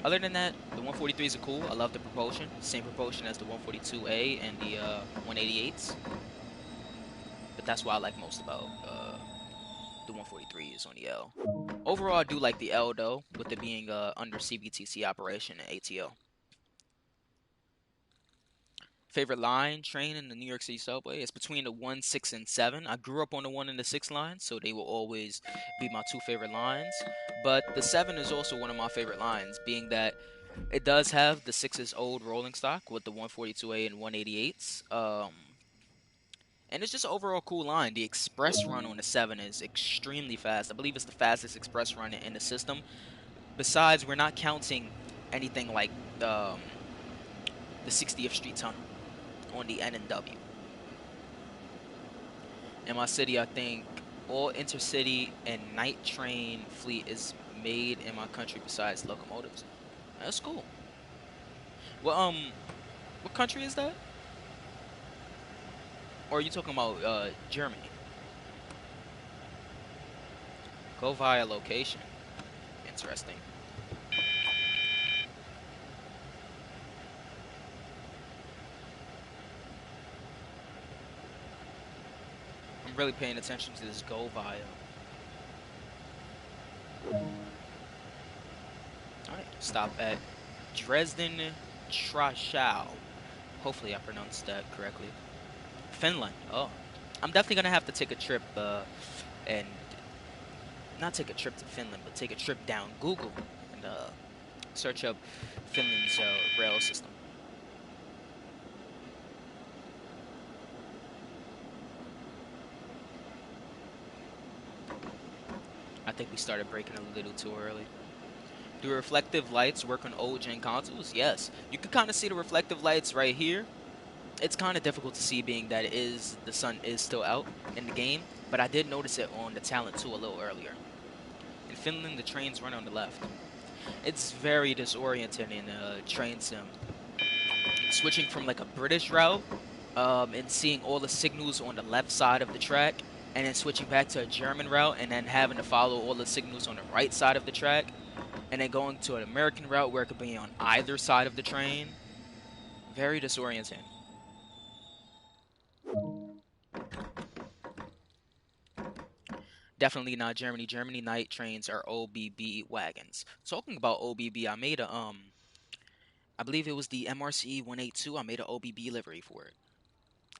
Speaker 1: Other than that, the 143s are cool. I love the propulsion. Same propulsion as the 142A and the 188s. But that's what I like most about the 143s on the L. Overall, I do like the L though, with it being under CBTC operation and ATO. Favorite line train in the New York City subway? It's between the 1, 6, and 7. I grew up on the 1 and the 6 line, so they will always be my two favorite lines. But the 7 is also one of my favorite lines, being that it does have the 6's old rolling stock with the 142A and 188s. And it's just an overall cool line. The express run on the 7 is extremely fast. I believe it's the fastest express run in the system. Besides, we're not counting anything like the 60th Street Tunnel on the N and W. In my city, I think all intercity and night train fleet is made in my country besides locomotives. That's cool. Well, what country is that? Or are you talking about Germany? Go via location. Interesting. I'm really paying attention to this go via. Alright, stop at Dresden Trashau. Hopefully I pronounced that correctly. Finland. Oh. I'm definitely gonna have to take a trip and not take a trip to Finland, but take a trip down Google and search up Finland's rail system. I think we started breaking a little too early. Do reflective lights work on old gen consoles? Yes. You can kind of see the reflective lights right here. It's kind of difficult to see being that the sun is still out in the game, but I did notice it on the Talent 2 a little earlier. In Finland, the trains run on the left. It's very disorienting in train sim. Switching from like a British route and seeing all the signals on the left side of the track, and then switching back to a German route and then having to follow all the signals on the right side of the track, and then going to an American route where it could be on either side of the train. Very disorienting. Definitely not Germany. Germany night trains are OBB wagons. Talking about OBB, I made I believe it was the MRCE 182. I made an OBB livery for it.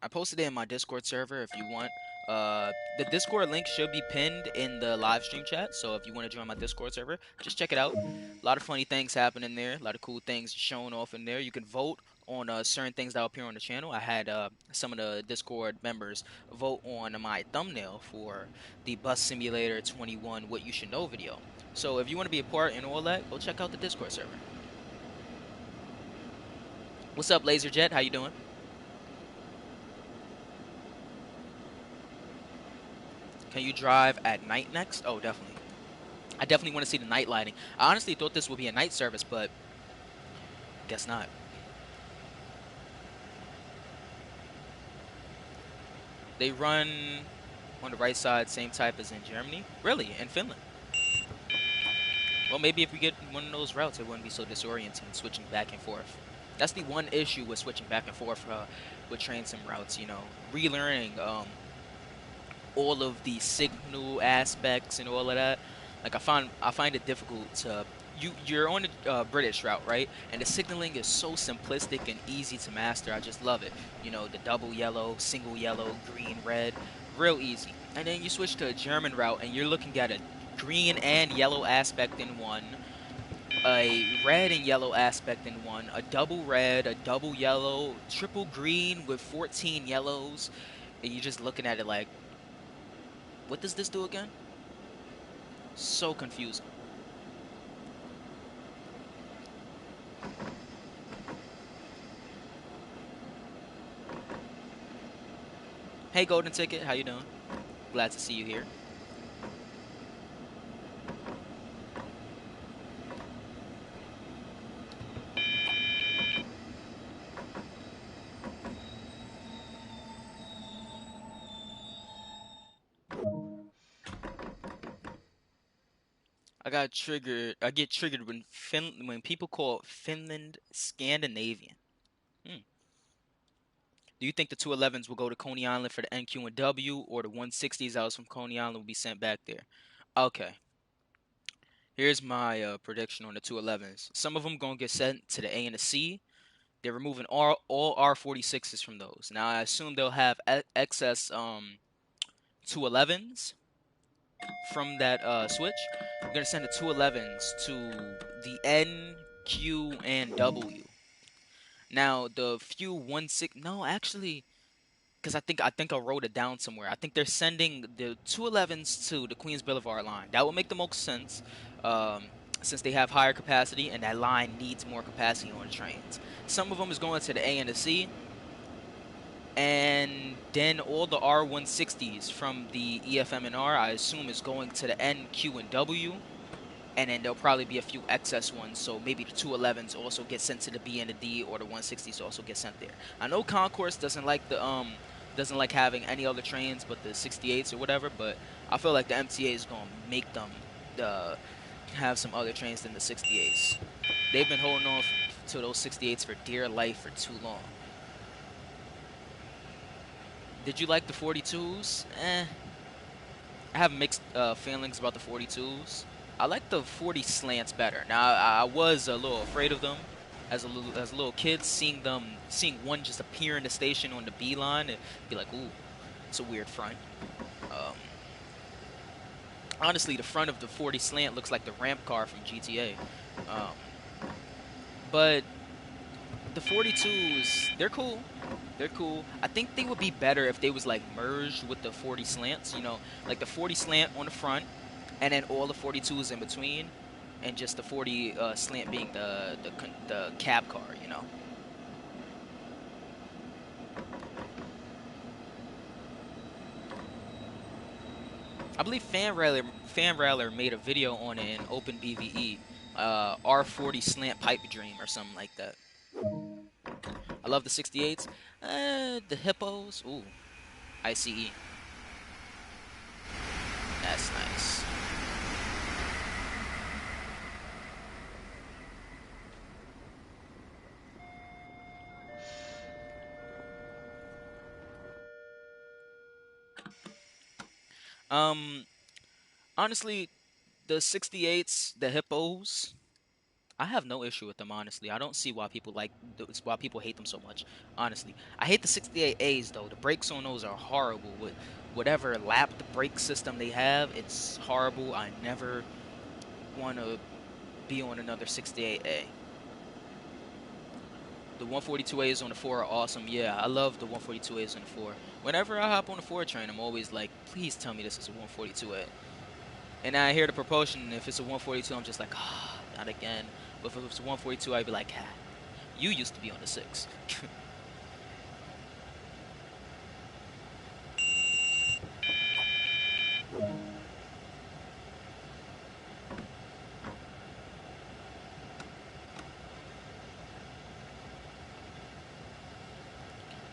Speaker 1: I posted it in my Discord server if you want. The Discord link should be pinned in the live stream chat, so if you want to join my Discord server, just check it out. A lot of funny things happen in there, a lot of cool things showing off in there. You can vote on certain things that appear on the channel. I had some of the Discord members vote on my thumbnail for the Bus Simulator 21 What You Should Know video. So if you want to be a part in all that, go check out the Discord server. What's up, LaserJet? How you doing? Can you drive at night next? Oh, definitely. I definitely want to see the night lighting. I honestly thought this would be a night service, but guess not. They run on the right side, same type as in Germany. Really? In Finland? Well, maybe if we get one of those routes, it wouldn't be so disorienting switching back and forth. That's the one issue with switching back and forth with train sim routes, you know. Relearning all of the signal aspects and all of that. Like I find it difficult to you're on the British route, right? And the signaling is so simplistic and easy to master. I just love it. You know, the double yellow, single yellow, green, red, real easy. And then you switch to a German route and you're looking at a green and yellow aspect in one, a red and yellow aspect in one, a double red, a double yellow, triple green with 14 yellows, and you're just looking at it like, what does this do again? So confusing. Hey, Golden Ticket, how you doing? Glad to see you here. I get triggered when people call Finland Scandinavian. Hmm. Do you think the 211s will go to Coney Island for the NQ and W, or the 160s out from Coney Island will be sent back there? Okay. Here's my prediction on the 211s. Some of them gonna get sent to the A and the C. They're removing all R46s from those. Now I assume they'll have excess 211s from that switch. We're gonna send the 211s to the N, Q, and W. Now the few 16, no, actually, because I think I wrote it down somewhere. I think they're sending the 211s to the Queens Boulevard line. That would make the most sense, since they have higher capacity and that line needs more capacity on the trains. Some of them is going to the A and the C, and then all the R160s from the EFM and R, I assume, is going to the N, Q, and W. And then there'll probably be a few excess ones, so maybe the 211s also get sent to the B and the D, or the 160s also get sent there. I know Concourse doesn't like the doesn't like having any other trains but the 68s or whatever. But I feel like the MTA is gonna make them uh, have some other trains than the 68s. They've been holding on to those 68s for dear life for too long. Did you like the 42s? I have mixed feelings about the 42s. I like the 40 slants better. Now I was a little afraid of them as a little kid, seeing one just appear in the station on the B line and be like, ooh, it's a weird front. Um, Honestly, the front of the 40 slant looks like the ramp car from GTA. Um, but the 42s, they're cool. They're cool. I think they would be better if they was like merged with the 40 slants. You know, like the 40 slant on the front, and then all the 42s in between, and just the 40 slant being the cab car. You know. I believe Fan Railer made a video on it in Open BVE, R40 slant pipe dream or something like that. I love the 68s. The hippos. Ooh, ICE. That's nice. Um, Honestly, the 68s, the hippos, I have no issue with them. Honestly, I don't see why people hate them so much. Honestly, I hate the 68As though. The brakes on those are horrible. With whatever lapped brake system they have, it's horrible. I never want to be on another 68A. The 142As on the 4 are awesome. Yeah, I love the 142As on the 4. Whenever I hop on the 4 train, I'm always like, please tell me this is a 142A. And I hear the propulsion. If it's a 142, I'm just like, ah, not again. But if it's a 142, I'd be like, ah, you used to be on the 6.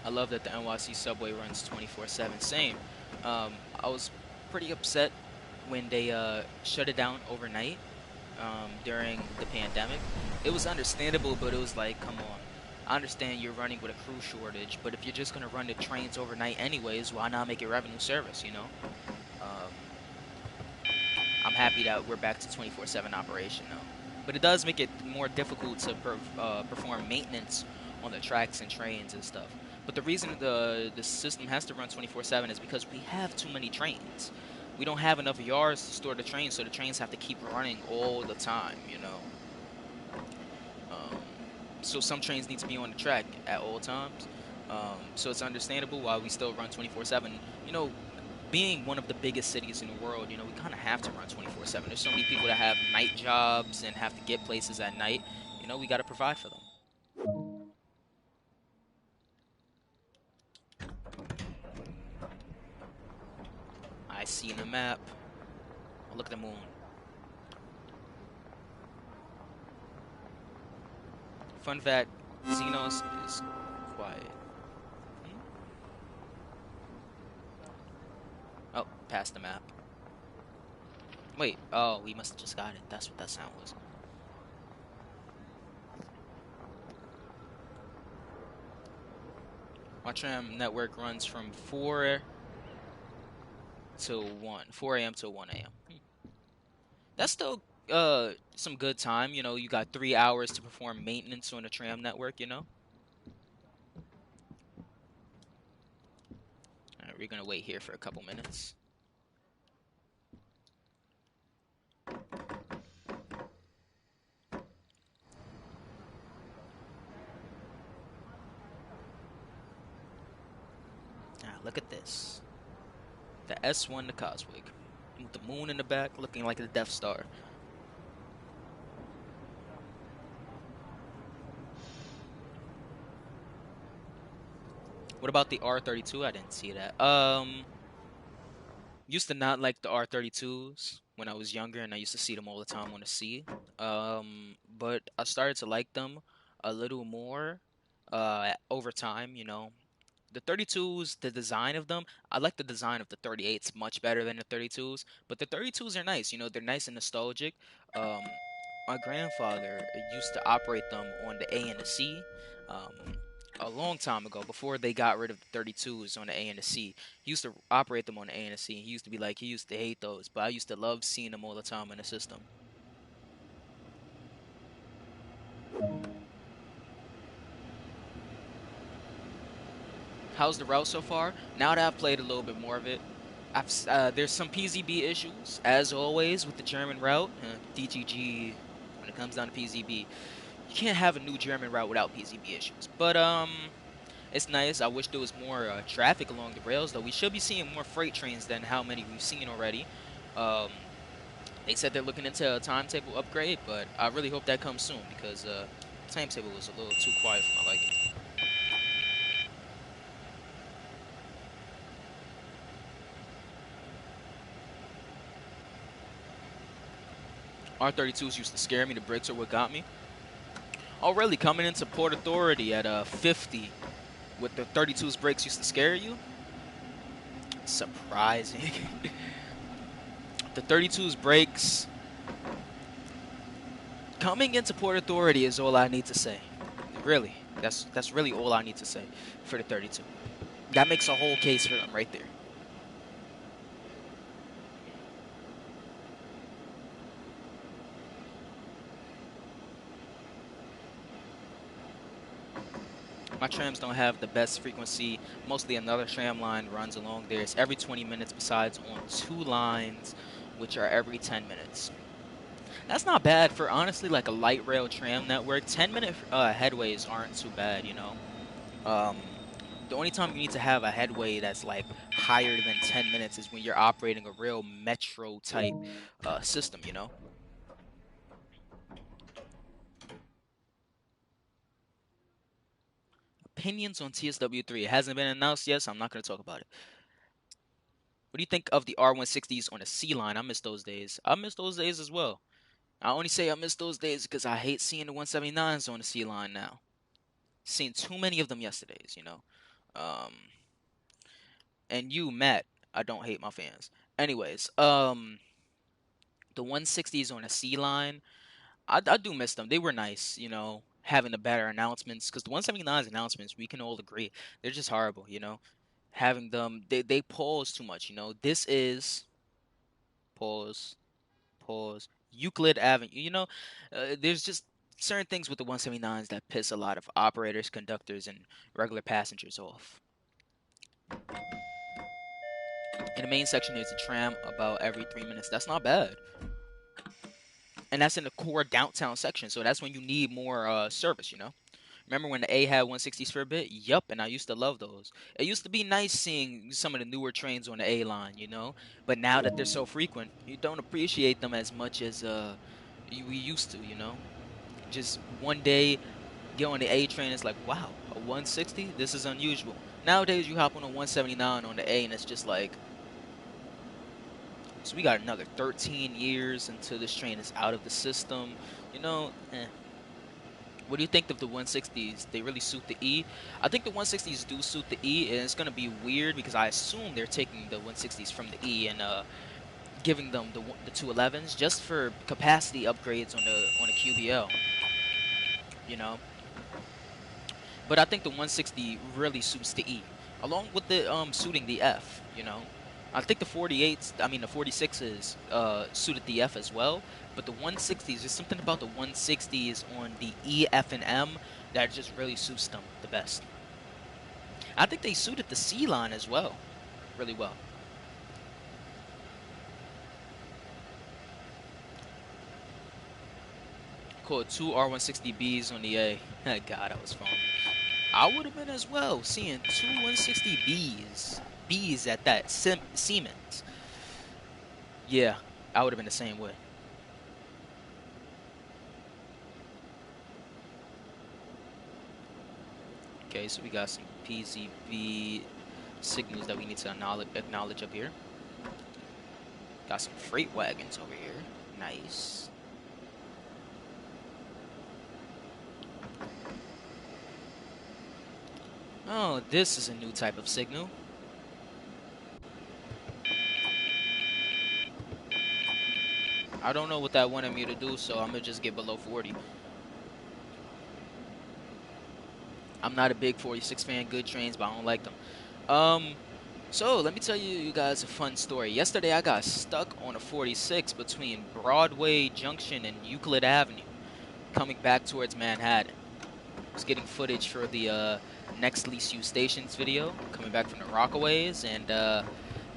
Speaker 1: I love that the NYC subway runs 24/7. Same. I was pretty upset when they shut it down overnight during the pandemic. It was understandable, but it was like, come on. I understand you're running with a crew shortage, but if you're just gonna run the trains overnight anyways, why not make it revenue service? You know. Um, I'm happy that we're back to 24/7 operation now. But it does make it more difficult to perform maintenance on the tracks and trains and stuff. But the reason the system has to run 24/7 is because we have too many trains. We don't have enough yards to store the trains, so the trains have to keep running all the time, you know. Um, so some trains need to be on the track at all times. So it's understandable why we still run 24/7. You know, being one of the biggest cities in the world, you know, we kind of have to run 24/7. There's so many people that have night jobs and have to get places at night. You know, we got to provide for them. I see in the map. Oh, look at the moon. Fun fact, Xenos is quiet. Hmm? Oh, past the map. Wait, oh, we must have just got it. That's what that sound was. My tram network runs from 4 to 1, 4 a.m. to 1 a.m. That's still some good time. You know, you got 3 hours to perform maintenance on the tram network, you know? All right, we're gonna wait here for a couple minutes. Ah, look at this. The S1 to Coswig. With the moon in the back looking like the Death Star. What about the R32? I didn't see that. Used to not like the R32s when I was younger, and I used to see them all the time on the sea. But I started to like them a little more over time, you know. The 32s, the design of them, I like the design of the 38s much better than the 32s. But the 32s are nice. You know, they're nice and nostalgic. Um, my grandfather used to operate them on the A and the C. Um, a long time ago, before they got rid of the 32s on the A and the C, he used to operate them on the A and the C. He used to be like, he used to hate those, but I used to love seeing them all the time in the system. How's the route so far? Now that I've played a little bit more of it, there's some PZB issues, as always, with the German route. DGG, when it comes down to PZB, you can't have a new German route without PZB issues. But it's nice. I wish there was more traffic along the rails, though. We should be seeing more freight trains than how many we've seen already. Um, they said they're looking into a timetable upgrade, but I really hope that comes soon because timetable was a little too quiet for my liking. R32s used to scare me. The brakes are what got me. Oh, really? Coming into Port Authority at 50 with the 32's brakes used to scare you? Surprising. The 32's brakes coming into Port Authority is all I need to say. Really. That's really all I need to say for the 32. That makes a whole case for them right there. My trams don't have the best frequency. Mostly another tram line runs along there. It's every 20 minutes besides on 2 lines, which are every 10 minutes. That's not bad for, honestly, like a light rail tram network. 10-minute headways aren't too bad, you know. Um, the only time you need to have a headway that's like higher than 10 minutes is when you're operating a real metro type system, you know. Opinions on TSW3. It hasn't been announced yet, so I'm not going to talk about it. What do you think of the R160s on the C line? I miss those days. I miss those days as well. I only say I miss those days because I hate seeing the 179s on the C line now. Seen too many of them yesterdays, you know. Um, and you, Matt, I don't hate my fans. Anyways, the 160s on the C line, I do miss them. They were nice, you know, having the better announcements because the 179's announcements, we can all agree, they're just horrible, you know. Having them, they pause too much, you know. This is pause, pause, Euclid Avenue. You know, there's just certain things with the 179s that piss a lot of operators, conductors, and regular passengers off. In the main section, there's a tram about every 3 minutes. That's not bad. And that's in the core downtown section, so that's when you need more service, you know? Remember when the A had 160s for a bit? Yup, and I used to love those. It used to be nice seeing some of the newer trains on the A line, you know? But now that they're so frequent, you don't appreciate them as much as we used to, you know? Just one day, get on the A train, it's like, wow, a 160? This is unusual. Nowadays, you hop on a 179 on the A, and it's just like, so we got another 13 years until this train is out of the system. You know, What do you think of the 160s? They really suit the E? I think the 160s do suit the E, and it's going to be weird because I assume they're taking the 160s from the E and giving them the 211s just for capacity upgrades on the QBL, you know? But I think the 160 really suits the E, along with the suiting the F. You know, I think the 48s, I mean the 46s, suited the F as well. But the 160s, there's something about the 160s on the E, F, and M that just really suits them the best. I think they suited the C line as well, really well. Caught two R160Bs on the A. God, I was foaming. I would have been as well, seeing two 160Bs. Bs at that. Siemens. Yeah, I would have been the same way. Okay, so we got some Pcb signals that we need to acknowledge up here. Got some freight wagons over here. Nice. Oh, this is a new type of signal. I don't know what that wanted me to do, so I'm gonna just get below 40. I'm not a big 46 fan. Good trains, but I don't like them. So let me tell you guys a fun story. Yesterday I got stuck on a 46 between Broadway Junction and Euclid Avenue, coming back towards Manhattan. I was getting footage for the next least used stations video, coming back from the Rockaways, and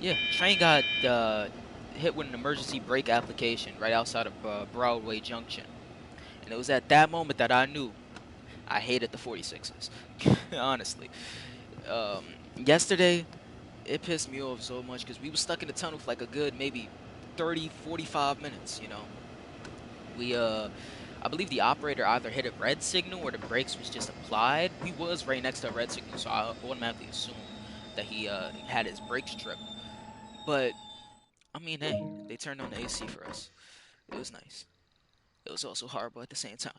Speaker 1: yeah, train got hit with an emergency brake application right outside of Broadway Junction. And it was at that moment that I knew I hated the 46s. Honestly. Yesterday, it pissed me off so much because we were stuck in the tunnel for like a good maybe 30, 45 minutes, you know. I believe the operator either hit a red signal or the brakes was just applied. We was right next to a red signal, so I automatically assumed that he had his brakes tripped. But, I mean, hey, they turned on the AC for us. It was nice. It was also horrible at the same time.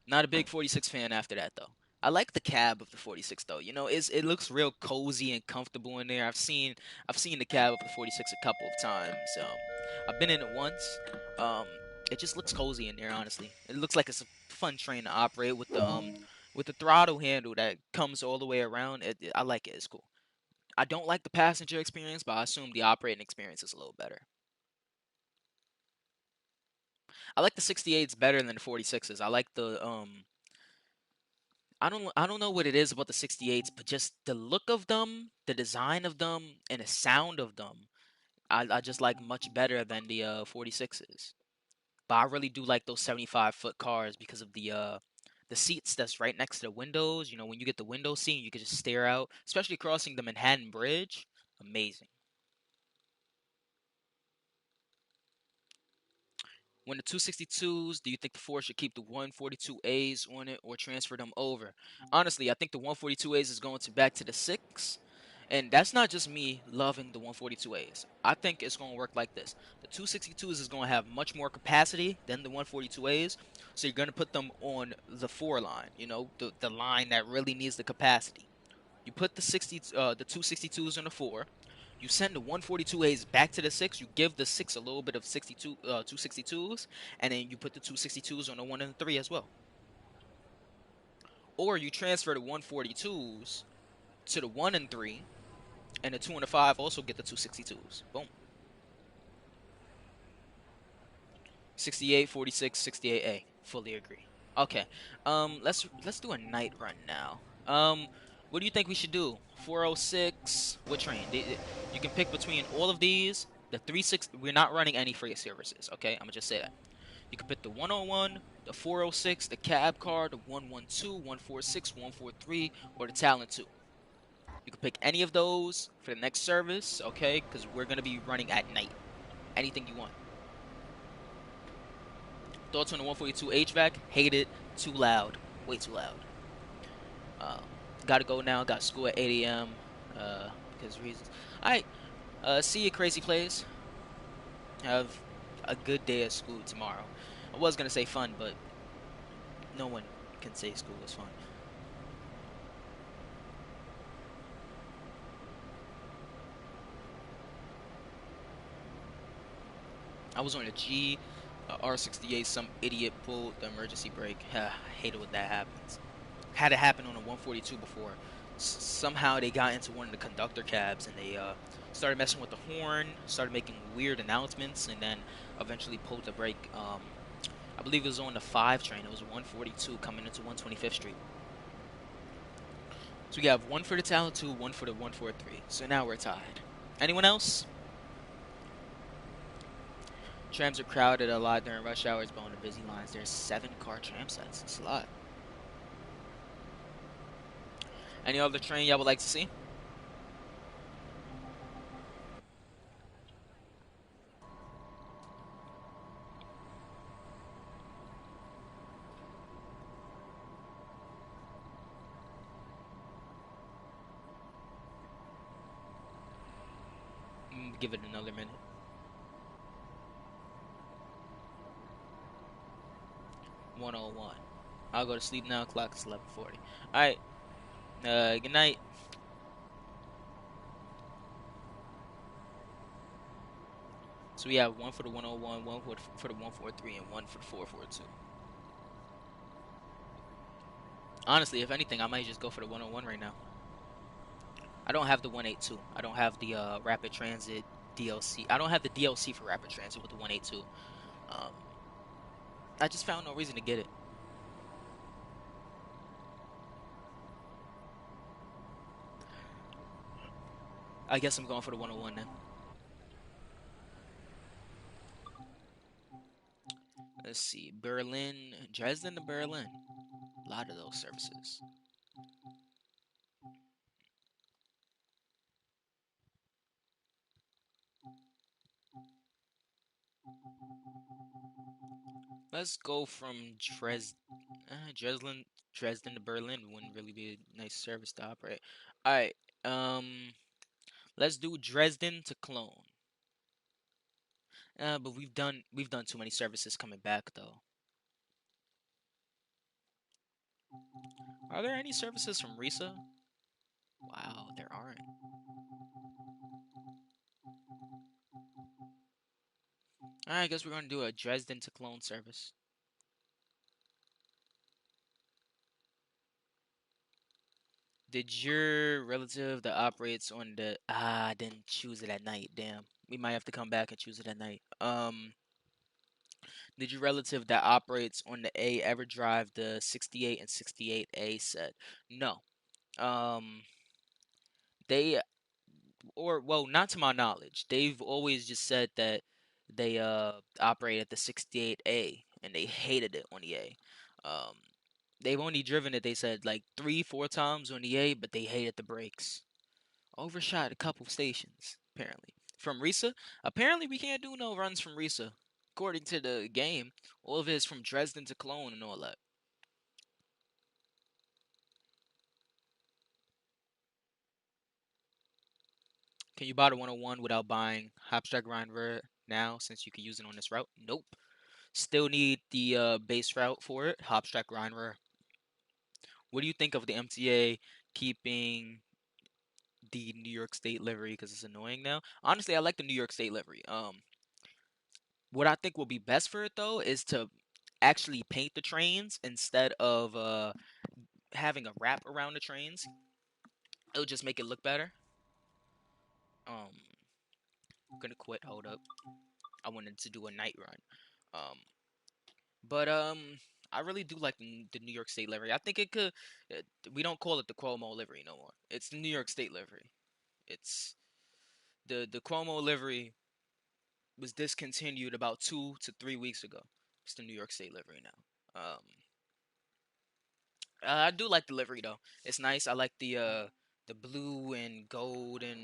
Speaker 1: Not a big 46 fan after that though. I like the cab of the 46 though. You know, it looks real cozy and comfortable in there. I've seen the cab of the 46 a couple of times. I've been in it once. Um, it just looks cozy in there. Honestly, it looks like it's a fun train to operate with the throttle handle that comes all the way around. I like it. It's cool. I don't like the passenger experience, but I assume the operating experience is a little better. I like the 68s better than the 46s. I like the I don't know what it is about the 68s, but just the look of them, the design of them, and the sound of them, I just like much better than the 46s. But I really do like those 75-foot cars because of the seats that's right next to the windows. You know, when you get the window seat, you can just stare out, especially crossing the Manhattan Bridge. Amazing. When the 262s, do you think the Ford should keep the 142As on it or transfer them over? Honestly, I think the 142As is going to back to the 6. And that's not just me loving the 142As. I think it's going to work like this. The 262s is going to have much more capacity than the 142As. So you're going to put them on the 4 line, you know, the line that really needs the capacity. You put the 262s on the 4. You send the 142As back to the 6. You give the 6 a little bit of 262s, and then you put the 262s on the 1 and the 3 as well. Or you transfer the 142s to the 1 and 3, and the 2 and the 5 also get the 262s. Boom. 68, 46, 68A. Fully agree. Okay. Let's do a night run now. What do you think we should do? 406. What train? You can pick between all of these. The 36. We're not running any free services. Okay, I'm gonna just say that. You can pick the 101, the 406, the cab car, the 112, 146, 143, or the Talent 2. You can pick any of those for the next service. Okay, because we're gonna be running at night. Anything you want. Thoughts on the 142 HVAC? Hate it. Too loud. Way too loud. Uh, Gotta go now. Got school at 8 a.m. Because reasons. Alright. See you, crazy plays. Have a good day at school tomorrow. I was gonna say fun, but no one can say school is fun. I was on a G R68. Some idiot pulled the emergency brake. I hate it when that happens. Had it happen on a 142 before. Somehow they got into one of the conductor cabs and they started messing with the horn, started making weird announcements, and then eventually pulled the brake. I believe it was on the 5 train. It was 142 coming into 125th Street. So we have one for the Talent 2, one for the 143. So now we're tied. Anyone else? Trams are crowded a lot during rush hours, but on the busy lines, there's 7-car tram sets. It's a lot. Any other train y'all would like to see? Give it another minute. 101. I'll go to sleep now. Clock is 11:40. All right. Good night. So we have one for the 101, one for the 143, and one for the 442. Honestly, if anything, I might just go for the 101 right now. I don't have the 182. I don't have the Rapid Transit DLC. I don't have the DLC for Rapid Transit with the 182. Um, I just found no reason to get it. I guess I'm going for the 101 then. Let's see. Berlin, Dresden to Berlin. A lot of those services. Let's go from Dresden to Berlin wouldn't really be a nice service to operate. All right. Let's do Dresden to Cologne. But we've done too many services coming back though. Are there any services from RIESA? Wow, there aren't. Alright, I guess we're gonna do a Dresden to Cologne service. Did your relative that operates on the I didn't choose it at night, damn. We might have to come back and choose it at night. Did your relative that operates on the A ever drive the 68 and 68A set? No. Um they or well, not to my knowledge. They've always just said that they operate at the 68A and they hated it on the A. Um, they've only driven it. They said like 3, 4 times on the A, but they hated the brakes. Overshot a couple stations apparently from RIESA. Apparently, we can't do no runs from RIESA. According to the game, all of it is from Dresden to Cologne and all that. Can you buy the 101 without buying Hauptstadt Rheinwerk now since you can use it on this route? Nope. Still need the base route for it, Hauptstadt Rheinwerk. What do you think of the MTA keeping the New York State livery because it's annoying now? Honestly, I like the New York State livery. What I think will be best for it though is to actually paint the trains instead of having a wrap around the trains. It'll just make it look better. I'm gonna quit. Hold up. I wanted to do a night run. Um, but I really do like the New York State livery. I think it could. Uh, we don't call it the Cuomo livery no more. It's the New York State livery. It's the Cuomo livery was discontinued about 2 to 3 weeks ago. It's the New York State livery now. I do like the livery though. It's nice. I like the blue and gold and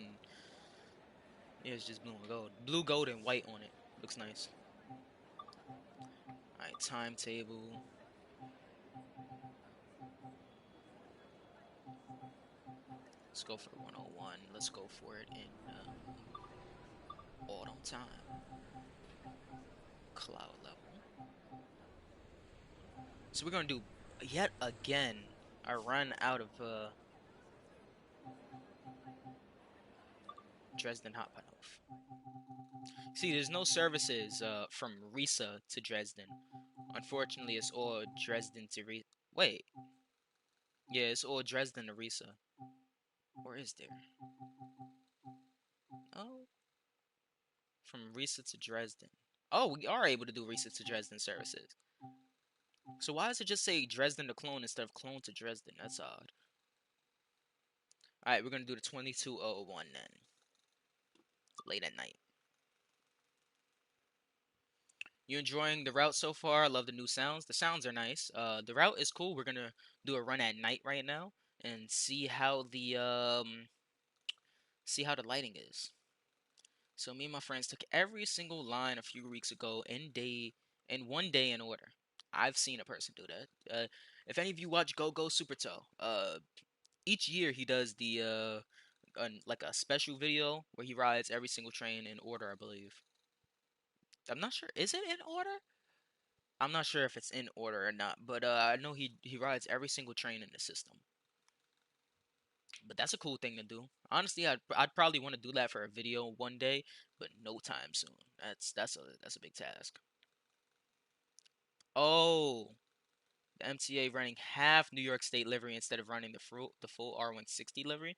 Speaker 1: yeah, it's just blue and gold. Blue, gold, and white on it. Looks nice. All right, timetable. Let's go for the 101. Let's go for it in autumn time. Cloud level. So we're gonna do yet again a run out of Dresden Hauptbahnhof. See, there's no services from RIESA to Dresden. Unfortunately, it's all Dresden to Wait, yeah, it's all Dresden to RIESA. Or is there? Oh, from RIESA to Dresden. Oh, we are able to do RIESA to Dresden services. So why does it just say Dresden to Cologne instead of Cologne to Dresden? That's odd. All right, we're gonna do the 2201 then. Late at night. You enjoying the route so far? I love the new sounds. The sounds are nice. The route is cool. We're gonna do a run at night right now and see how the lighting is. So me and my friends took every single line a few weeks ago in 1 day in order. I've seen a person do that. If any of you watch Go Go Super Toe, each year he does like a special video where he rides every single train in order, I believe. I'm not sure. Is it in order? I'm not sure if it's in order or not, but I know he rides every single train in the system.
Speaker 2: But that's a cool thing to do. Honestly, I'd probably want to do that for a video one day, but no time soon. That's a big task. Oh, the MTA running half New York State livery instead of running the full R160 livery.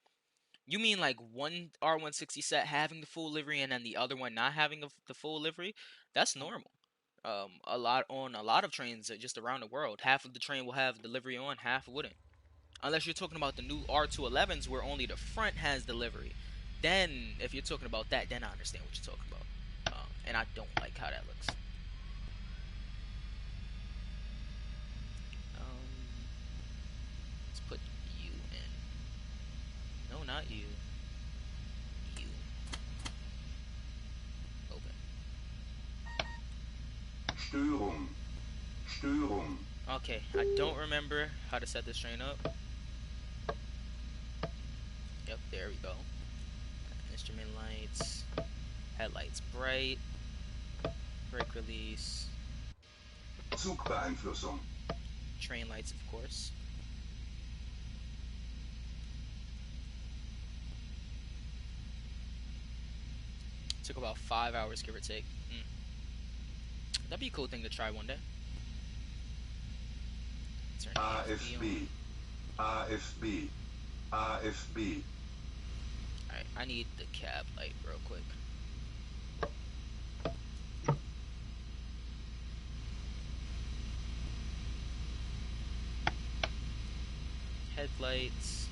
Speaker 2: You mean like one R160 set having the full livery and then the other one not having the full livery? That's normal. A lot of trains just around the world, half of the train will have the livery on, half wouldn't. Unless you're talking about the new R211s where only the front has the livery. Then, if you're talking about that, then I understand what you're talking about. And I don't like how that looks. Let's put you in. No, not you. You. Open.
Speaker 3: Störung. Störung.
Speaker 2: Okay, I don't remember how to set this train up. Yep, there we go. Instrument lights. Headlights bright. Brake release.
Speaker 3: Zugbeeinflussung.
Speaker 2: Train lights, of course. Took about 5 hours, give or take. That'd be a cool thing to try one day. Turn
Speaker 3: AFB. AFB. AFB.
Speaker 2: Alright, I need the cab light real quick. Headlights.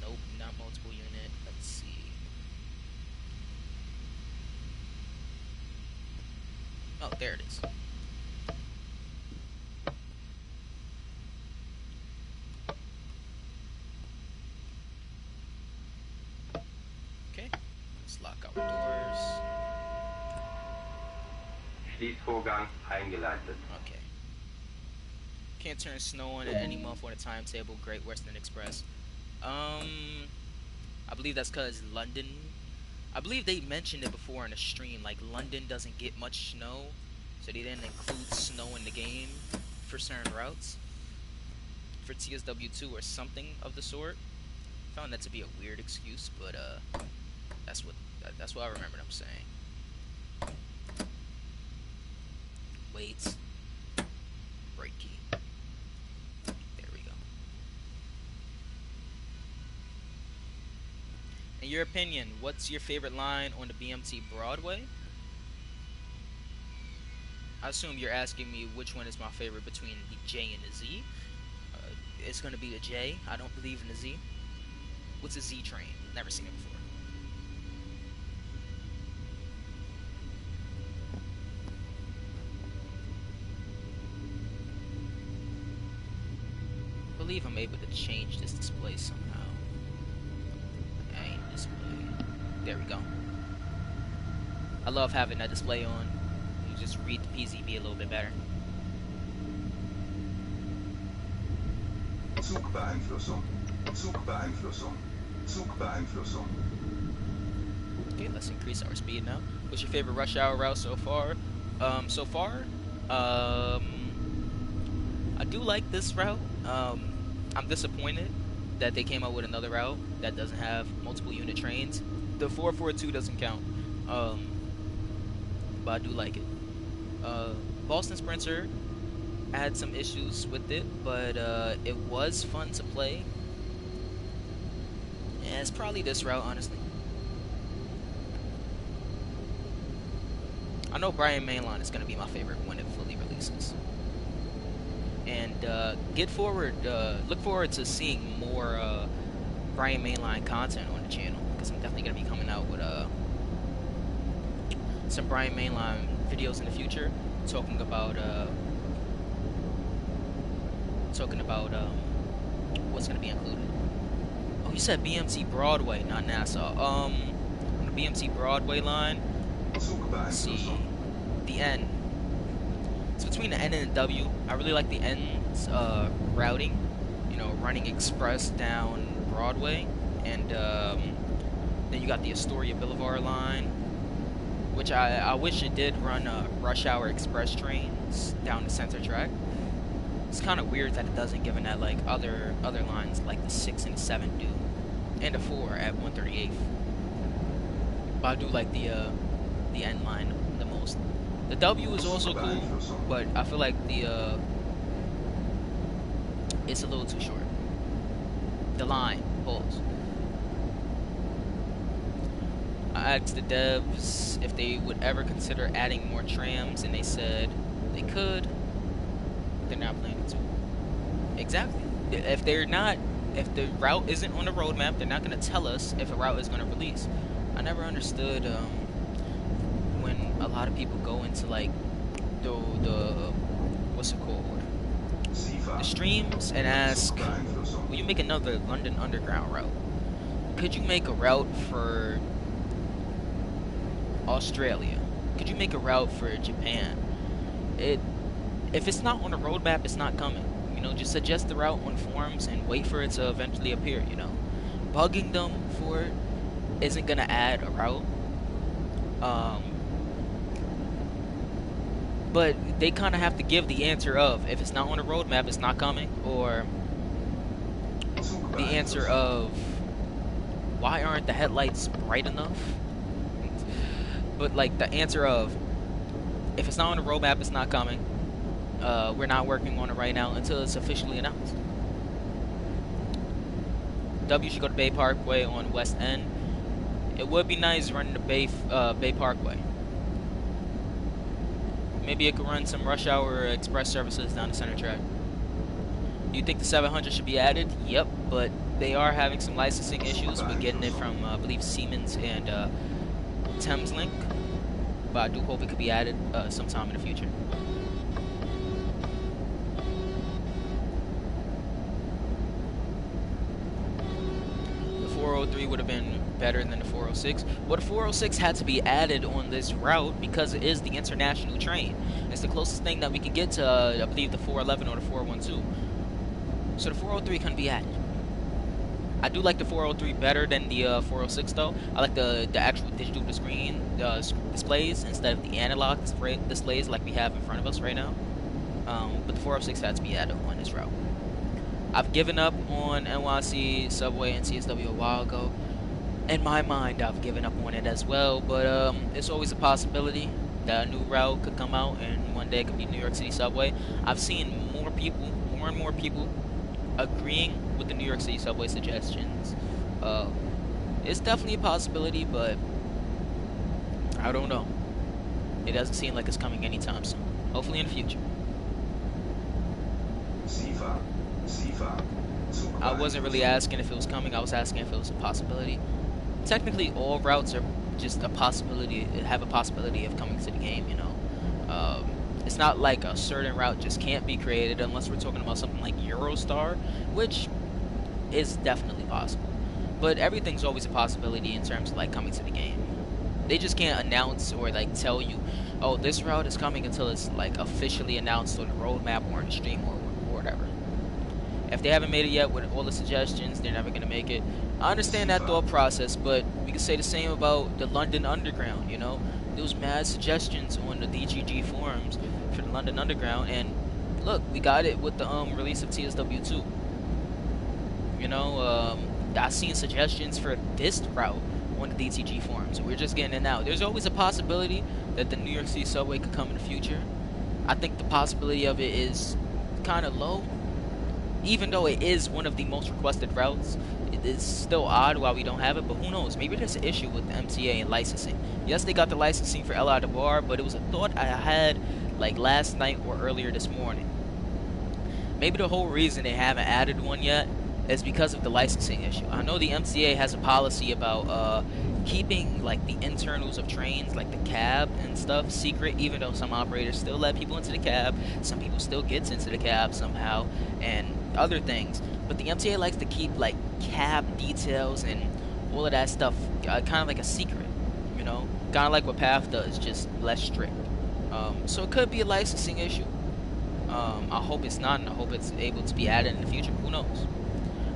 Speaker 2: Nope, not multiple unit. Let's see. Oh, there it is. Okay, let's lock our doors.
Speaker 3: Schließvorgang eingeleitet.
Speaker 2: Okay. Can't turn snow on at any month on a timetable. Great Western Express. I believe that's because London. I believe they mentioned it before in a stream. Like London doesn't get much snow, so they didn't include snow in the game for certain routes. For TSW2 or something of the sort. Found that to be a weird excuse, but that's what I remember them saying. Wait. Brake key. There we go. In your opinion, what's your favorite line on the BMT Broadway? I assume you're asking me which one is my favorite between the J and the Z. It's gonna be the J. I don't believe in the Z. What's a Z train? Never seen it before. I believe I'm able to change this display somehow. Ain't display. There we go. I love having that display on. You just read the PCB a little bit better.
Speaker 3: Zugbeeinflussung. Zugbeeinflussung. Zugbeeinflussung.
Speaker 2: Okay, let's increase our speed now. What's your favorite rush hour route so far? I do like this route. I'm disappointed that they came out with another route that doesn't have multiple unit trains. The 442 doesn't count. But I do like it. Boston Sprinter had some issues with it, but it was fun to play. Yeah, it's probably this route, honestly. I know Brian Mainline is going to be my favorite when it fully releases. And look forward to seeing more Brian Mainline content on the channel, because I'm definitely going to be coming out with some Brian Mainline videos in the future, talking about what's going to be included. Oh, you said BMT Broadway, not Nassau. On the BMT Broadway line, let's see, the N. It's between the N and the W. I really like the N's routing, you know, running express down Broadway, and then you got the Astoria Boulevard line, which I wish it did run rush hour express trains down the center track. It's kind of weird that it doesn't, given that like other lines like the 6 and the 7 do, and the 4 at 138th. But I do like the end line the most. The W is also cool, but I feel like the it's a little too short. The line, pause. I asked the devs if they would ever consider adding more trams, and they said they could. They're not planning to. Exactly. If they're not, if the route isn't on the roadmap, they're not going to tell us if a route is going to release. I never understood when a lot of people go into like the what's it called? The streams and ask, will you make another London Underground route? Could you make a route for Australia? Could you make a route for Japan? If it's not on the roadmap, it's not coming. You know, just suggest the route on forums and wait for it to eventually appear, you know. Bugging them for it isn't gonna add a route. But they kind of have to give the answer of, if it's not on the roadmap, it's not coming, or the answer of, why aren't the headlights bright enough? But like the answer of, if it's not on the roadmap, it's not coming. We're not working on it right now until it's officially announced. W should go to Bay Parkway on West End. It would be nice running the Bay Parkway. Maybe it could run some rush hour express services down the center track. Do you think the 700 should be added? Yep, but they are having some licensing issues with getting it from, I believe, Siemens and Thameslink. But I do hope it could be added sometime in the future. The 403 would have been better than the 406. Well, the 406 had to be added on this route because it is the international train. It's the closest thing that we can get to, I believe, the 411 or the 412. So the 403 couldn't be added. I do like the 403 better than the 406 though. I like the actual digital screen displays instead of the analog displays like we have in front of us right now. But the 406 had to be added on this route. I've given up on NYC Subway and CSW a while ago. In my mind, I've given up on it as well, but it's always a possibility that a new route could come out and one day it could be New York City Subway. I've seen more and more people agreeing with the New York City Subway suggestions. It's definitely a possibility, but I don't know. It doesn't seem like it's coming anytime soon. Hopefully in the future. I wasn't really asking if it was coming, I was asking if it was a possibility. Technically, all routes are just a possibility, have a possibility of coming to the game, you know. It's not like a certain route just can't be created unless we're talking about something like Eurostar, which is definitely possible. But everything's always a possibility in terms of like coming to the game. They just can't announce or like tell you, oh, this route is coming until it's like officially announced on the roadmap or in the stream or whatever. If they haven't made it yet with all the suggestions, they're never going to make it. I understand that thought process, but we can say the same about the London Underground, you know? There was mad suggestions on the DGG forums for the London Underground, and look, we got it with the release of TSW2. You know, I've seen suggestions for this route on the DTG forums. We're just getting it now. There's always a possibility that the New York City Subway could come in the future. I think the possibility of it is kind of low. Even though it is one of the most requested routes, it is still odd why we don't have it, but who knows? Maybe there's an issue with the MTA and licensing. Yes, they got the licensing for LI to Bar, but it was a thought I had like last night or earlier this morning. Maybe the whole reason they haven't added one yet is because of the licensing issue. I know the MTA has a policy about keeping like the internals of trains, like the cab and stuff, secret, even though some operators still let people into the cab, some people still gets into the cab somehow, and other things. But the MTA likes to keep like cab details and all of that stuff kind of like a secret, you know, kind of like what PATH does, just less strict. So it could be a licensing issue. I hope it's not, and I hope it's able to be added in the future. Who knows?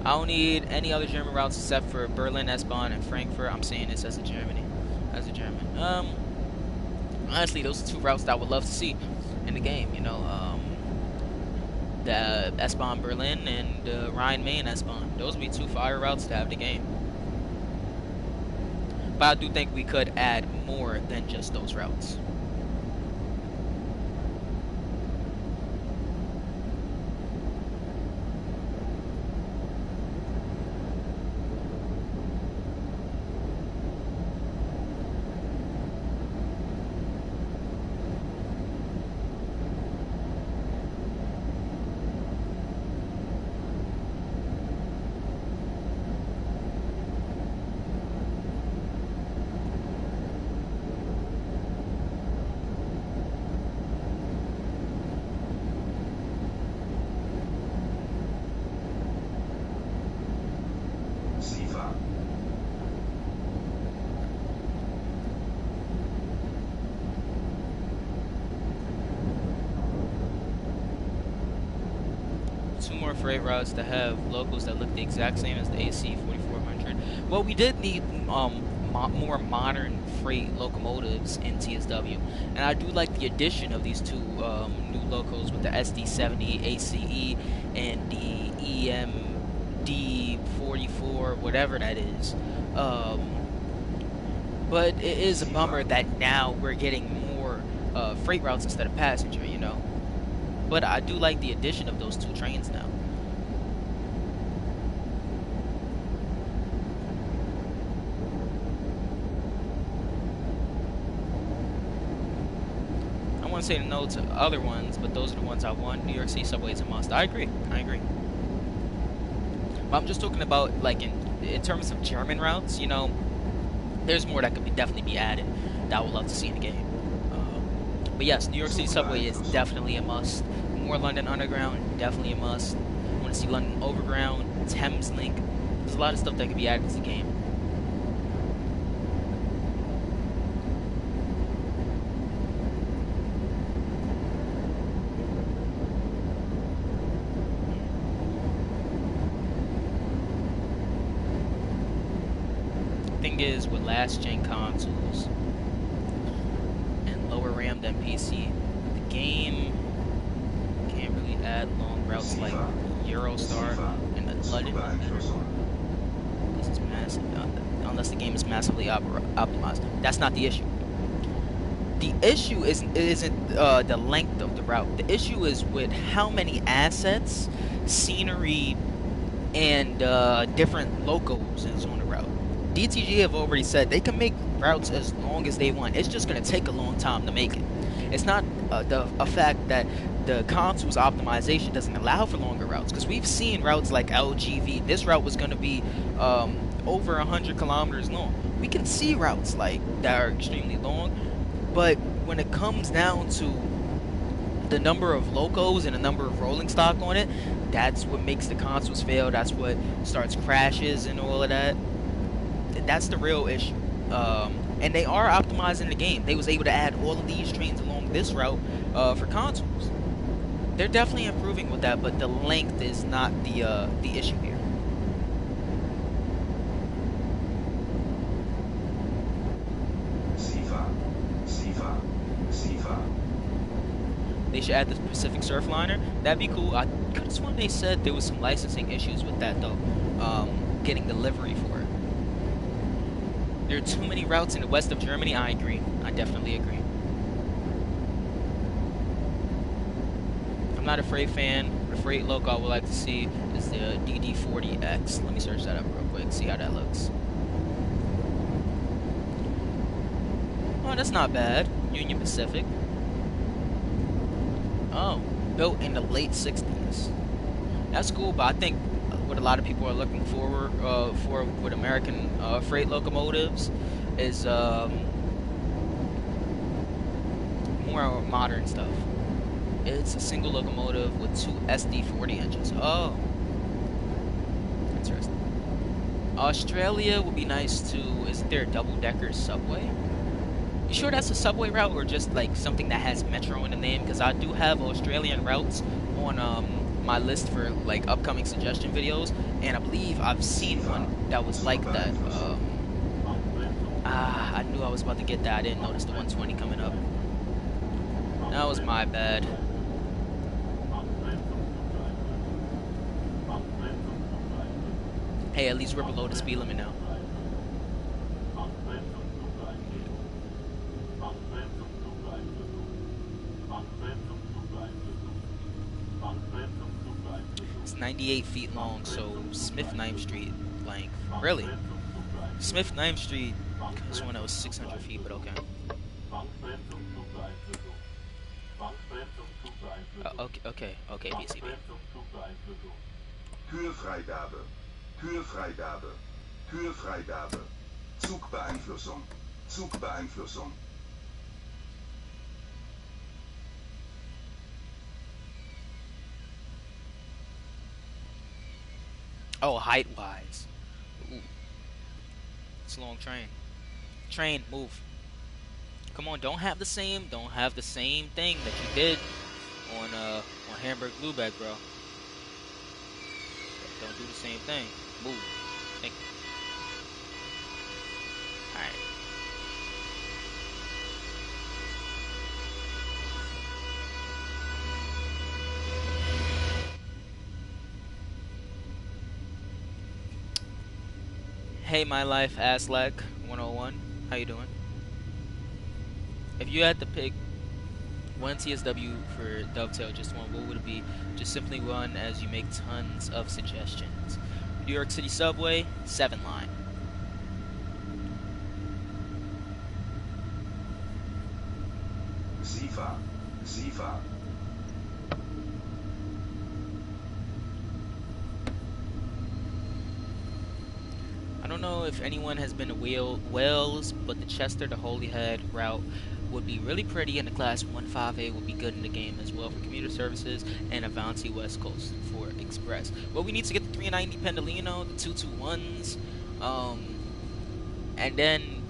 Speaker 2: I don't need any other German routes except for Berlin, S-Bahn, and Frankfurt. I'm saying this as a German. Honestly, those are two routes that I would love to see in the game, you know. the S-Bahn Berlin and Rhine-Main S-Bahn. Those would be 2 fire routes to have the game. But I do think we could add more than just those routes.
Speaker 3: Sifa.
Speaker 2: Two more freight routes to have locals that look the exact same as the AC 4400. Well, we did need more modern freight locomotives in TSW, and I do like the addition of these two new locos with the SD70 ACE and the EMD 44, whatever that is. But it is a bummer that now we're getting more freight routes instead of passenger, you know. But I do like the addition of those two trains now. I want to say no to other ones, but those are the ones I want. New York City subway is a must. I agree. But I'm just talking about, like, in terms of German routes, you know, there's more that could definitely be added that I would love to see in the game. But yes, New York City subway is definitely a must. More London Underground, definitely a must. I want to see London Overground, Thames Link. There's a lot of stuff that could be added to the game. Thing is, with last gen consoles and lower RAM than PC, the game can't really add long routes like Eurostar and the London Underground. This is massive, unless the game is massively optimized. That's not the issue. The issue isn't the length of the route. The issue is with how many assets, scenery, and different locos is on the route. DTG have already said they can make routes as long as they want. It's just going to take a long time to make it. It's not a fact that the console's optimization doesn't allow for longer routes, because we've seen routes like LGV. This route was going to be over 100 kilometers long. We can see routes like that are extremely long, but when it comes down to the number of locos and the number of rolling stock on it, that's what makes the consoles fail. That's what starts crashes and all of that. That's the real issue. And they are optimizing the game. They was able to add all of these trains along this route for consoles. They're definitely improving with that, but the length is not the issue here. They should add the Pacific Surfliner. That'd be cool. I could have sworn they said there was some licensing issues with that though. Getting the livery for it. There are too many routes in the west of Germany. I agree. I definitely agree. I'm not a freight fan. The freight loco I would like to see is the DD40X. Let me search that up real quick, see how that looks. Oh, that's not bad. Union Pacific. Oh, built in the late 60s. That's cool, but I think what a lot of people are looking forward for with American freight locomotives is more modern stuff. It's a single locomotive with 2 SD40 engines. Oh, interesting. Australia would be nice too. Isn't there a double-decker subway? You sure that's a subway route or just like something that has metro in the name? Because I do have Australian routes on my list for like upcoming suggestion videos, and I believe I've seen one that was like that. I knew I was about to get that. I didn't notice the 120 coming up. That was my bad. Hey, at least we're below the speed limit now. It's 98 feet long, so Smith 9th Street length. Really? Smith 9th Street is one that was 600 feet, but okay. Okay, PCB.
Speaker 3: Türfreigabe. Türfreigabe. Türfreigabe. Zugbeeinflussung. Zugbeeinflussung.
Speaker 2: Oh, height-wise. Ooh. It's a long train. Train, move. Come on, don't have the same thing that you did on Hamburg Lübeck, bro. Don't do the same thing. Move. Thank you. Alright. Hey, my life, Aslack 101. How you doing? If you had to pick one TSW for Dovetail, just one, what would it be? Just simply one, as you make tons of suggestions. New York City Subway, 7 line.
Speaker 3: SIFA. SIFA.
Speaker 2: I don't know if anyone has been to Wales, but the Chester to Holyhead route would be really pretty, and the Class 158 would be good in the game as well for commuter services, and Avanti West Coast for Express. Well, we need to get the 390 Pendolino, the 221s, and then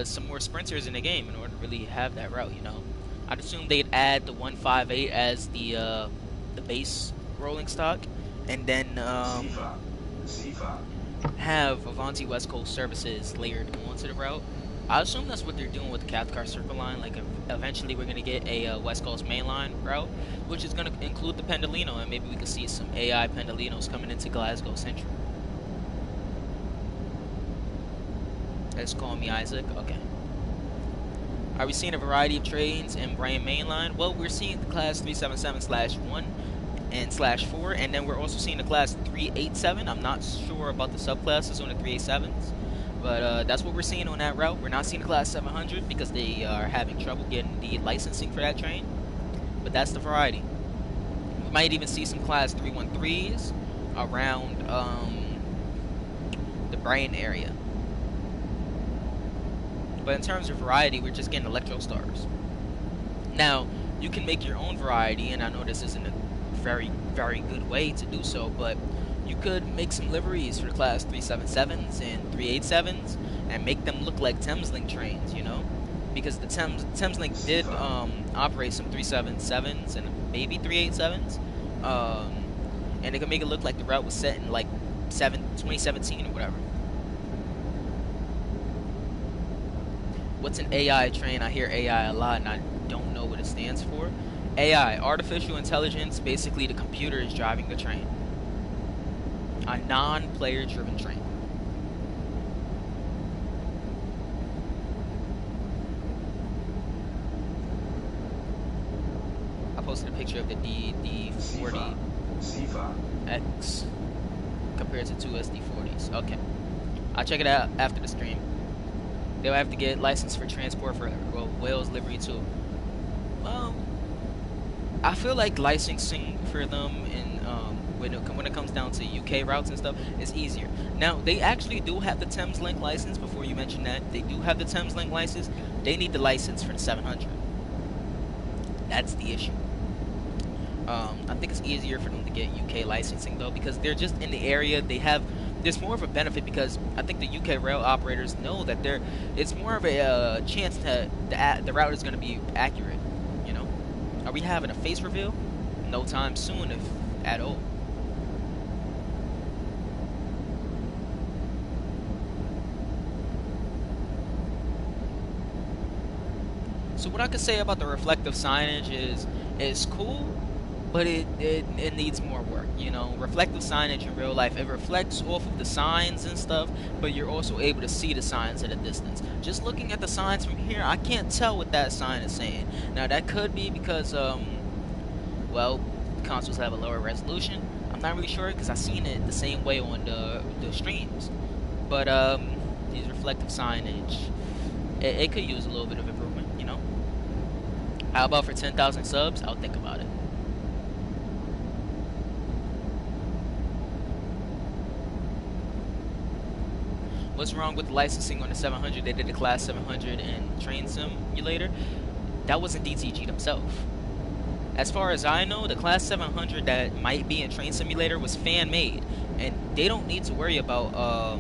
Speaker 2: some more sprinters in the game in order to really have that route, you know. I'd assume they'd add the 158 as the base rolling stock, and then
Speaker 3: SIFA. SIFA.
Speaker 2: have Avanti West Coast services layered onto the route. I assume that's what they're doing with the Cathcart Circle line. Like, eventually we're going to get a West Coast mainline route, which is going to include the Pendolino, and maybe we could see some AI Pendolinos coming into Glasgow Central. Let's call me Isaac. Okay. Are we seeing a variety of trains in Brian Mainline? Well, we're seeing the Class 377/1 and /4, and then we're also seeing the Class 387. I'm not sure about the subclasses on the 387s, but that's what we're seeing on that route. We're not seeing the Class 700 because they are having trouble getting the licensing for that train, but that's the variety. We might even see some Class 313s around the Brian area. But in terms of variety, we're just getting Electro Stars. Now, you can make your own variety, and I know this isn't a very, very good way to do so, but you could make some liveries for the Class 377s and 387s and make them look like Thameslink trains, you know? Because the Thameslink did operate some 377s and maybe 387s, and they could make it look like the route was set in like 2017 or whatever. What's an AI train? I hear AI a lot, and I don't know what it stands for. AI, artificial intelligence, basically the computer is driving the train. A non-player driven train. I posted a picture of the DD40X compared to two SD40s. Okay. I'll check it out after the stream. They'll have to get licensed for transport for Wales livery too. Well, I feel like licensing for them in when it comes down to UK routes and stuff is easier. Now, they actually do have the Thameslink license. Before you mention that, they do have the Thameslink license. They need the license for the 700. That's the issue. I think it's easier for them to get UK licensing though, because they're just in the area. There's more of a benefit because I think the UK rail operators know that it's more of a chance that the route is going to be accurate. You know, are we having a face reveal? No time soon, if at all. So what I could say about the reflective signage is it's cool, but it needs more work. You know, reflective signage in real life, it reflects off of the signs and stuff, but you're also able to see the signs at a distance. Just looking at the signs from here, I can't tell what that sign is saying. Now that could be because well, consoles have a lower resolution. I'm not really sure because I've seen it the same way on the streams. But these reflective signage, it could use a little bit of improvement, you know. How about for 10,000 subs? I'll think about it. What's wrong with licensing on the 700? They did the Class 700 in Train Simulator. That wasn't DTG themselves. As far as I know, the Class 700 that might be in Train Simulator was fan-made, and they don't need to worry about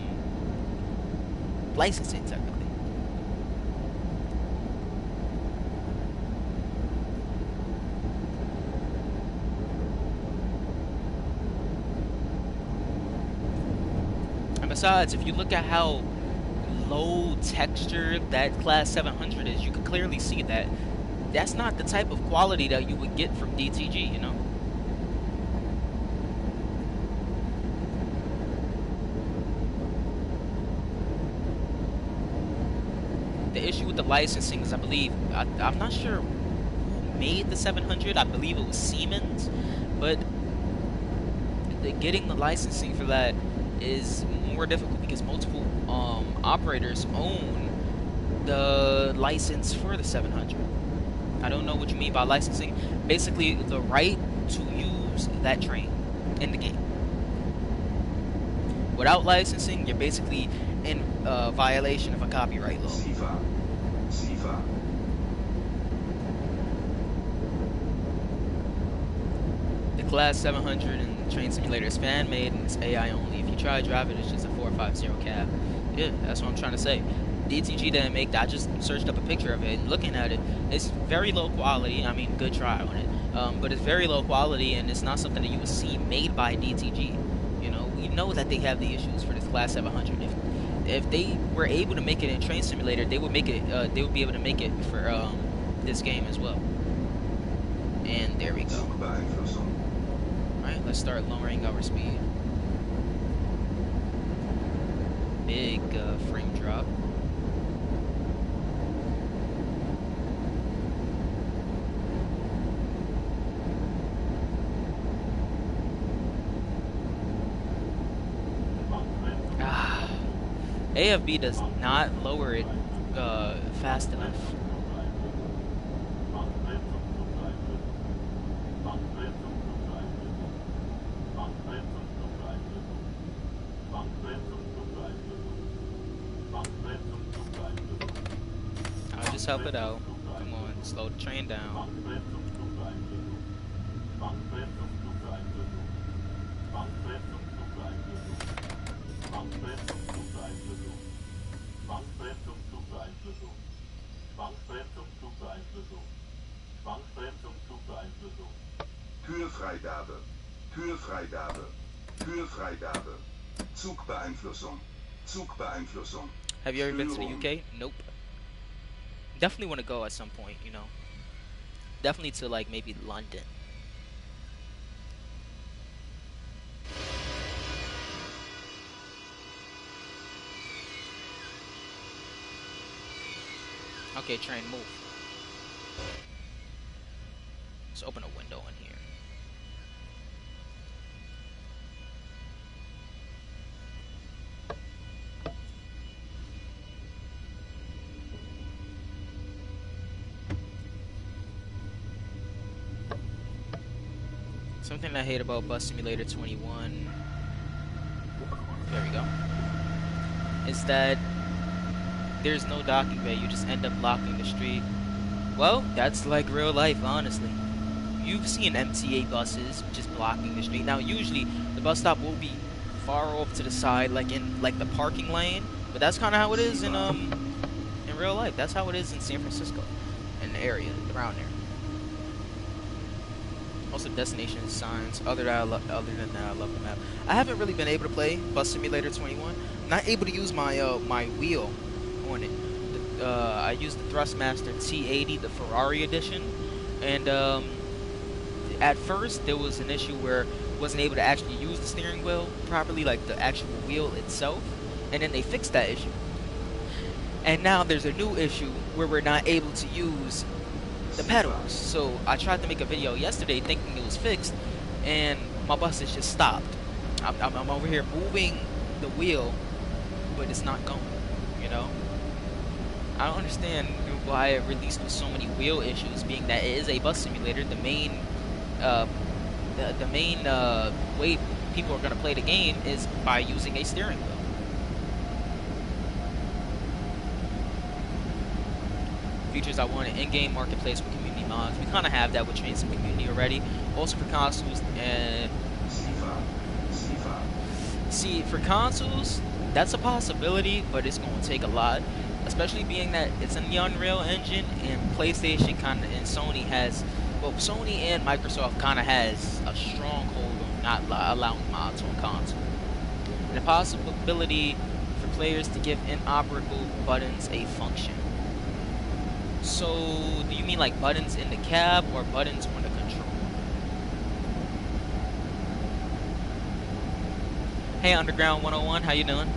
Speaker 2: licensing technically. And besides, if you look at how low texture that Class 700 is, you can clearly see that that's not the type of quality that you would get from DTG, you know? The issue with the licensing is, I believe, I'm not sure who made the 700. I believe it was Siemens, but getting the licensing for that is more difficult because multiple operators own the license for the 700. I don't know what you mean by licensing. Basically, the right to use that train in the game. Without licensing, you're basically in violation of a copyright law.
Speaker 3: SIFA. SIFA.
Speaker 2: The Class 700 in Train Simulator is fan-made and it's AI only. If you try to drive it, it's just a 450 cab. Yeah, that's what I'm trying to say. DTG didn't make that. I just searched up a picture of it and looking at it, it's very low quality. I mean, good try on it. But it's very low quality and it's not something that you would see made by DTG. You know, we know that they have the issues for this Class 700. If they were able to make it in Train Simulator, they would make it. They would be able to make it for this game as well. And there we go. Alright, let's start lowering our speed. Big frame drop. AFB does not lower it fast enough. I'll just help it out. Come on, slow the train down.
Speaker 3: Türfreigabe. Türfreigabe. Türfreigabe. Zugbeeinflussung. Zugbeeinflussung.
Speaker 2: Have you ever been to the UK? Nope. Definitely want to go at some point, you know. Definitely to like maybe London. Okay, train, move. Let's open a window in here. Something I hate about Bus Simulator 21, there we go, is that there's no docking bay. You just end up blocking the street. Well, that's like real life, honestly. You've seen MTA buses just blocking the street. Now, usually the bus stop will be far off to the side, like in like the parking lane. But that's kind of how it is in real life. That's how it is in San Francisco, in the area around there. Also, destination signs. Other than that, I love the map. I haven't really been able to play Bus Simulator 21. I'm not able to use my my wheel on it. I used the Thrustmaster T80, the Ferrari edition, and at first there was an issue where I wasn't able to actually use the steering wheel properly, like the actual wheel itself, and then they fixed that issue. And now there's a new issue where we're not able to use the pedals. So I tried to make a video yesterday thinking it was fixed, and my bus has just stopped. I'm over here moving the wheel, but it's not going, you know? I don't understand why it released with so many wheel issues, being that it is a bus simulator. The main way people are going to play the game is by using a steering wheel. Features I want: an in-game marketplace with community mods. We kind of have that with Train Sim Community already. Also for consoles, and see, for consoles, that's a possibility, but it's going to take a lot, especially being that it's in the Unreal Engine, and PlayStation kind of, and Sony has, well, Sony and Microsoft kind of has a stronghold on not allowing mods on console. And the possibility for players to give inoperable buttons a function. So, do you mean like buttons in the cab or buttons on the control? Hey, Underground 101, how you doing?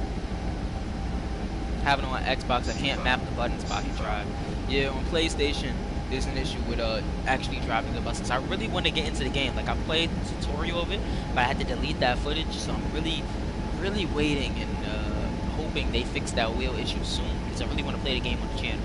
Speaker 2: Having on Xbox, I can't map the buttons by drive. Yeah, on PlayStation, there's an issue with actually driving the buses. I really want to get into the game. Like, I played the tutorial of it, but I had to delete that footage, so I'm really waiting and hoping they fix that wheel issue soon, because I really want to play the game on the channel.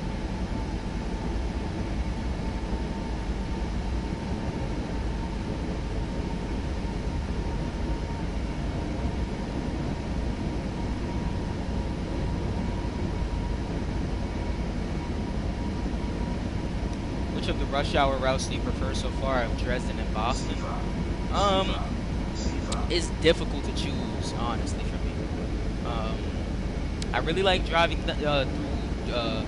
Speaker 2: Which of the rush hour routes do you prefer so far of Dresden and Boston? It's difficult to choose, honestly, for me. I really like driving through the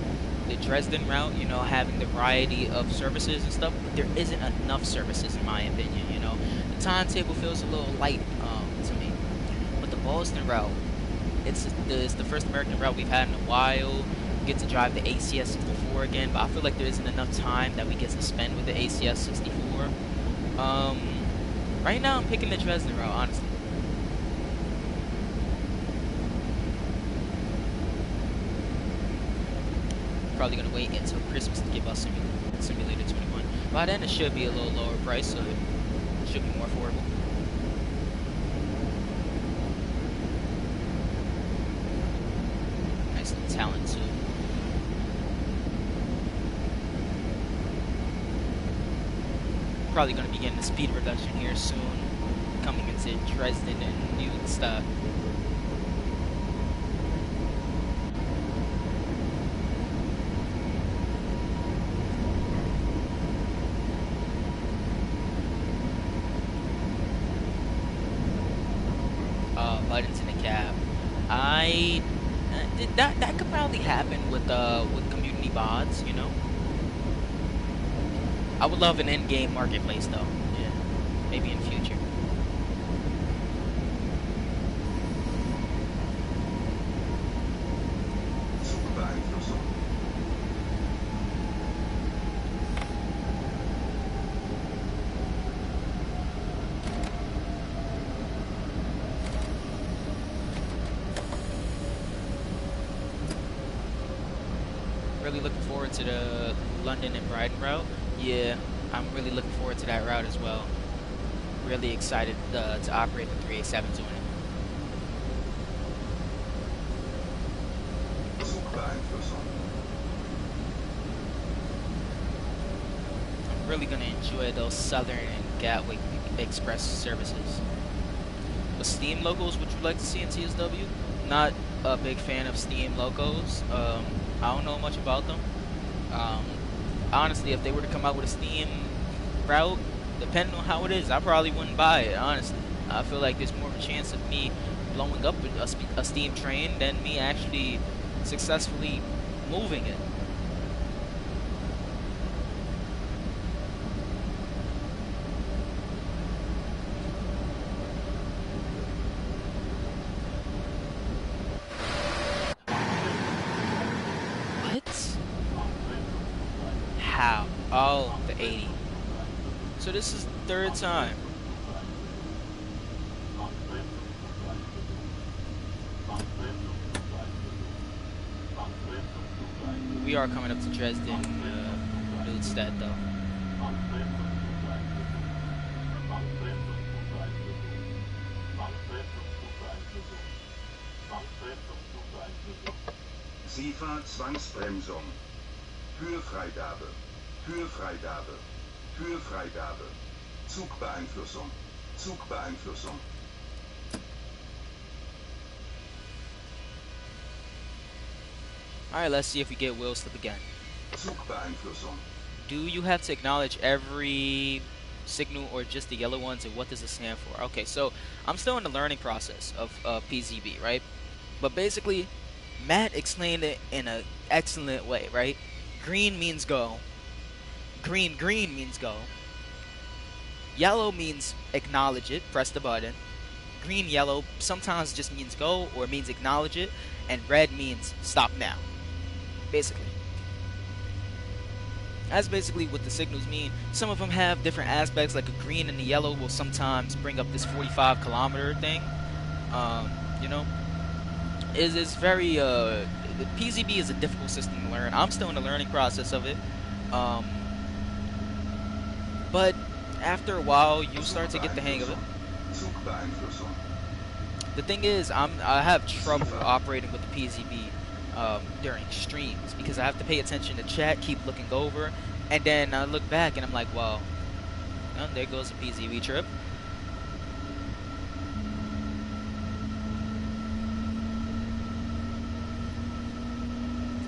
Speaker 2: Dresden route, you know, having the variety of services and stuff, but there isn't enough services in my opinion, you know. The timetable feels a little light to me. But the Boston route, it's the first American route we've had in a while. Get to drive the ACS 64 again, but I feel like there isn't enough time that we get to spend with the ACS 64. Right now I'm picking the Dresden route, honestly. Probably gonna wait until Christmas to give us Simulator 21. By then it should be a little lower price, so it should be more affordable. Nice little talent too. Probably going to be getting a speed reduction here soon, coming into Dresden and new stuff. Buttons in the cab. That could probably happen with community mods, you know. I would love an in-game marketplace, though. Yeah, maybe in the future. Really looking forward to the London and Brighton route. Yeah, I'm really looking forward to that route as well. Really excited to operate the 387s on it. I'm really going to enjoy those Southern and Gatwick Express services. What Steam locals would you like to see in TSW? Not a big fan of Steam locals. I don't know much about them. Honestly, if they were to come out with a Steam route, depending on how it is, I probably wouldn't buy it, honestly. I feel like there's more of a chance of me blowing up a Steam train than me actually successfully moving it. What? How? Oh, the 80. So this is the third time. We are coming up to Dresden, Nudstedt though.
Speaker 3: SIFA Zwangsbremsung. Höhefreigabe. Höhefreigabe. Höhefreigabe. Zugbeeinflussung. Zugbeeinflussung.
Speaker 2: Alright, let's see if we get wheel slip again.
Speaker 3: Zugbeeinflussung.
Speaker 2: Do you have to acknowledge every signal or just the yellow ones, and what does it stand for? Okay, so I'm still in the learning process of PCB, right? But basically, Matt explained it in an excellent way, right? Green means go. Green means go. Yellow means acknowledge it, press the button. Green, yellow sometimes just means go or means acknowledge it, and red means stop now. Basically. That's basically what the signals mean. Some of them have different aspects, like a green and a yellow will sometimes bring up this 45-kilometer thing. You know, is very the PCB is a difficult system to learn. I'm still in the learning process of it, but after a while, you start to get the hang of it.
Speaker 3: Zugbeeinflussung.
Speaker 2: The thing is, I have trouble operating with the PCB during streams because I have to pay attention to chat, keep looking over, and then I look back and I'm like, well, oh, there goes the PCB trip.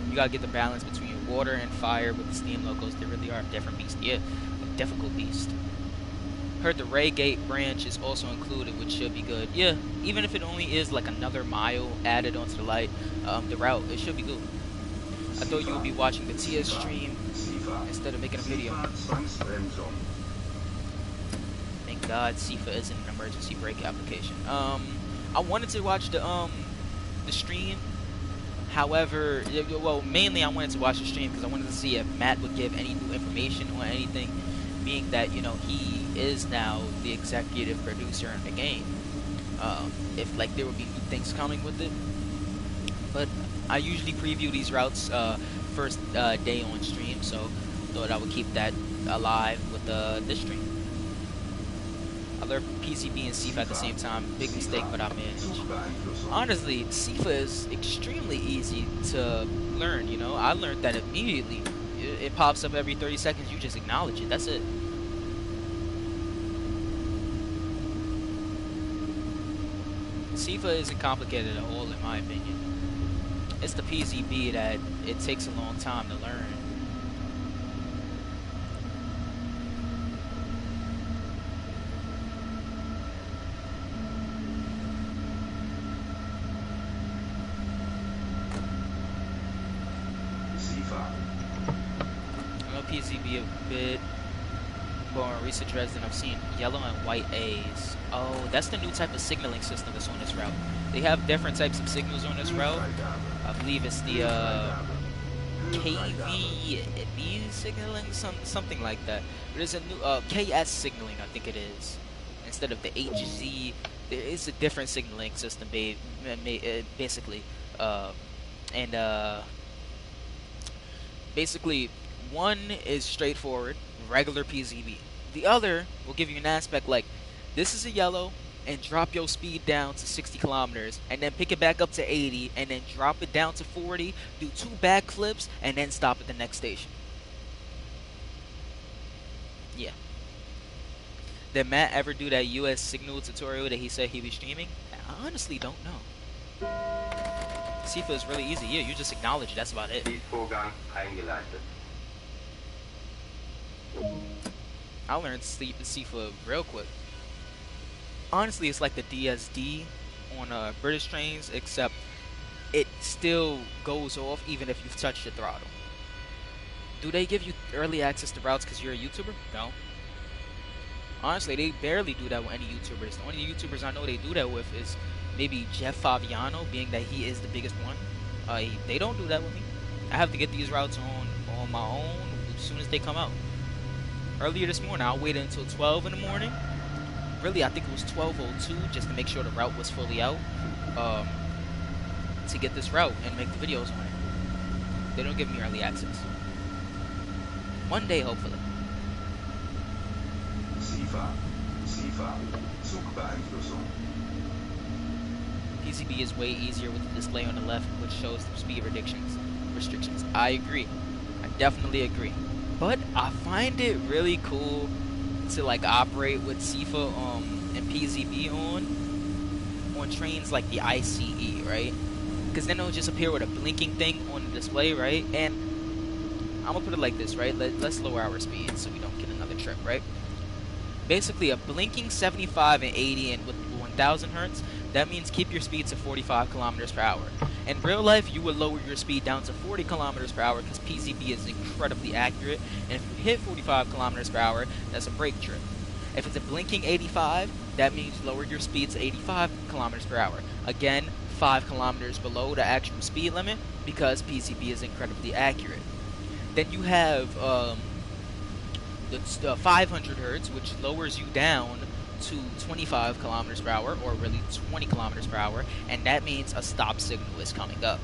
Speaker 2: You gotta get the balance between water and fire with the steam locos. They really are a different beast. Yeah, a difficult beast. Heard the Ray Gate branch is also included, which should be good. Yeah, even if it only is like another mile added onto the light, the route, it should be good. I thought you would be watching the TS stream instead of making a video.
Speaker 3: Zwangsbremsung.
Speaker 2: Thank God SIFA isn't an emergency brake application. I wanted to watch the stream. However, well, mainly I wanted to watch the stream because I wanted to see if Matt would give any new information or anything, being that, you know, he is now the executive producer in the game. If like there would be new things coming with it. But I usually preview these routes first day on stream, so thought I would keep that alive with this stream. I learned PCB and SIFA at the same time. Big mistake, but I managed. Honestly, SIFA is extremely easy to learn, you know. I learned that immediately. It pops up every 30 seconds. You just acknowledge it. That's it. SIFA isn't complicated at all, in my opinion. It's the PCB that it takes a long time to learn. I know PCB a bit. But on RIESA-DRESDEN, I've seen yellow and white A's. Oh, that's the new type of signaling system that's on this route. They have different types of signals on this route. I believe it's the KV signaling, something like that. But there's a new KS signaling, I think it is. Instead of the HZ, there is a different signaling system, basically. Basically, one is straightforward, regular PCB. The other will give you an aspect like, this is a yellow, and drop your speed down to 60 kilometers, and then pick it back up to 80, and then drop it down to 40, do 2 backflips, and then stop at the next station. Yeah. Did Matt ever do that US signal tutorial that he said he was streaming? I honestly don't know. SIFA is really easy. Yeah, you just acknowledge it. That's about it.
Speaker 3: Vorgang eingeleitet.
Speaker 2: I learned SIFA real quick. Honestly, it's like the DSD on British trains, except it still goes off even if you've touched the throttle. Do they give you early access to routes because you're a YouTuber? No. Honestly, they barely do that with any YouTubers. The only YouTubers I know they do that with is maybe Jeff Fabiano, being that he is the biggest one. They don't do that with me. I have to get these routes on my own as soon as they come out. Earlier this morning, I waited until 12 in the morning. Really, I think it was 12:02 just to make sure the route was fully out to get this route and make the videos on it. They don't give me early access. One day, hopefully.
Speaker 3: SIFA, Zugbeeinflussung.
Speaker 2: PCB is way easier with the display on the left, which shows the speed restrictions. I agree. I definitely agree. But I find it really cool to like operate with SIFA and PCB on trains like the ICE, right? Because then it'll just appear with a blinking thing on the display, right? And I'm gonna put it like this, right? Let's lower our speed so we don't get another trip, right? Basically, a blinking 75 and 80 and with 1000 hertz, that means keep your speed to 45 kilometers per hour. In real life, you would lower your speed down to 40 kilometers per hour because PCB is incredibly accurate, and if you hit 45 kilometers per hour, that's a brake trip. If it's a blinking 85, that means lower your speed to 85 kilometers per hour. Again, 5 kilometers below the actual speed limit because PCB is incredibly accurate. Then you have the 500 hertz, which lowers you down to 25 kilometers per hour, or really 20 kilometers per hour, and that means a stop signal is coming up.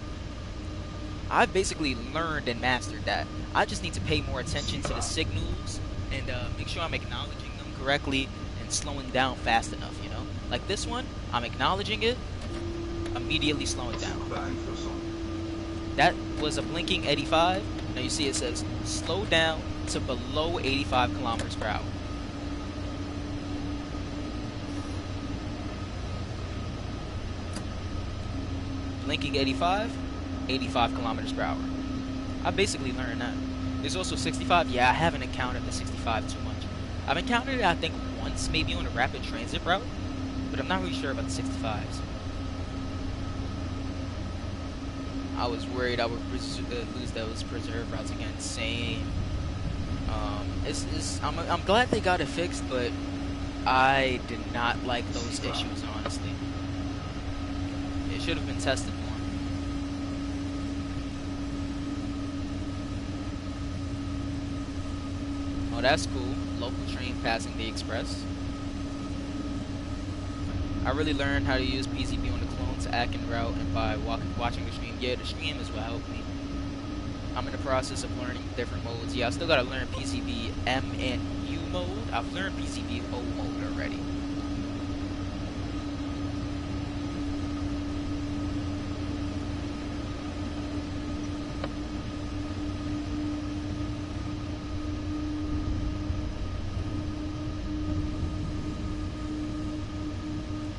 Speaker 2: I've basically learned and mastered that. I just need to pay more attention to the signals and make sure I'm acknowledging them correctly and slowing down fast enough, you know? Like this one, I'm acknowledging it, immediately slowing down. That was a blinking 85. Now you see it says slow down to below 85 kilometers per hour. Blinking 85, 85 kilometers per hour. I basically learned that. There's also 65. Yeah, I haven't encountered the 65 too much. I've encountered it, I think, once, maybe on a rapid transit route, but I'm not really sure about the 65s. I was worried I would lose those preserve routes again. Same. I'm glad they got it fixed, but I did not like those issues, honestly. It should have been tested more. Oh, that's cool. Local train passing the express. I really learned how to use PCB on the clone to act en route and by watching the stream. Yeah, the stream is what helped me. I'm in the process of learning different modes. Yeah, I still gotta learn PCB M and U mode. I've learned PCB O mode already.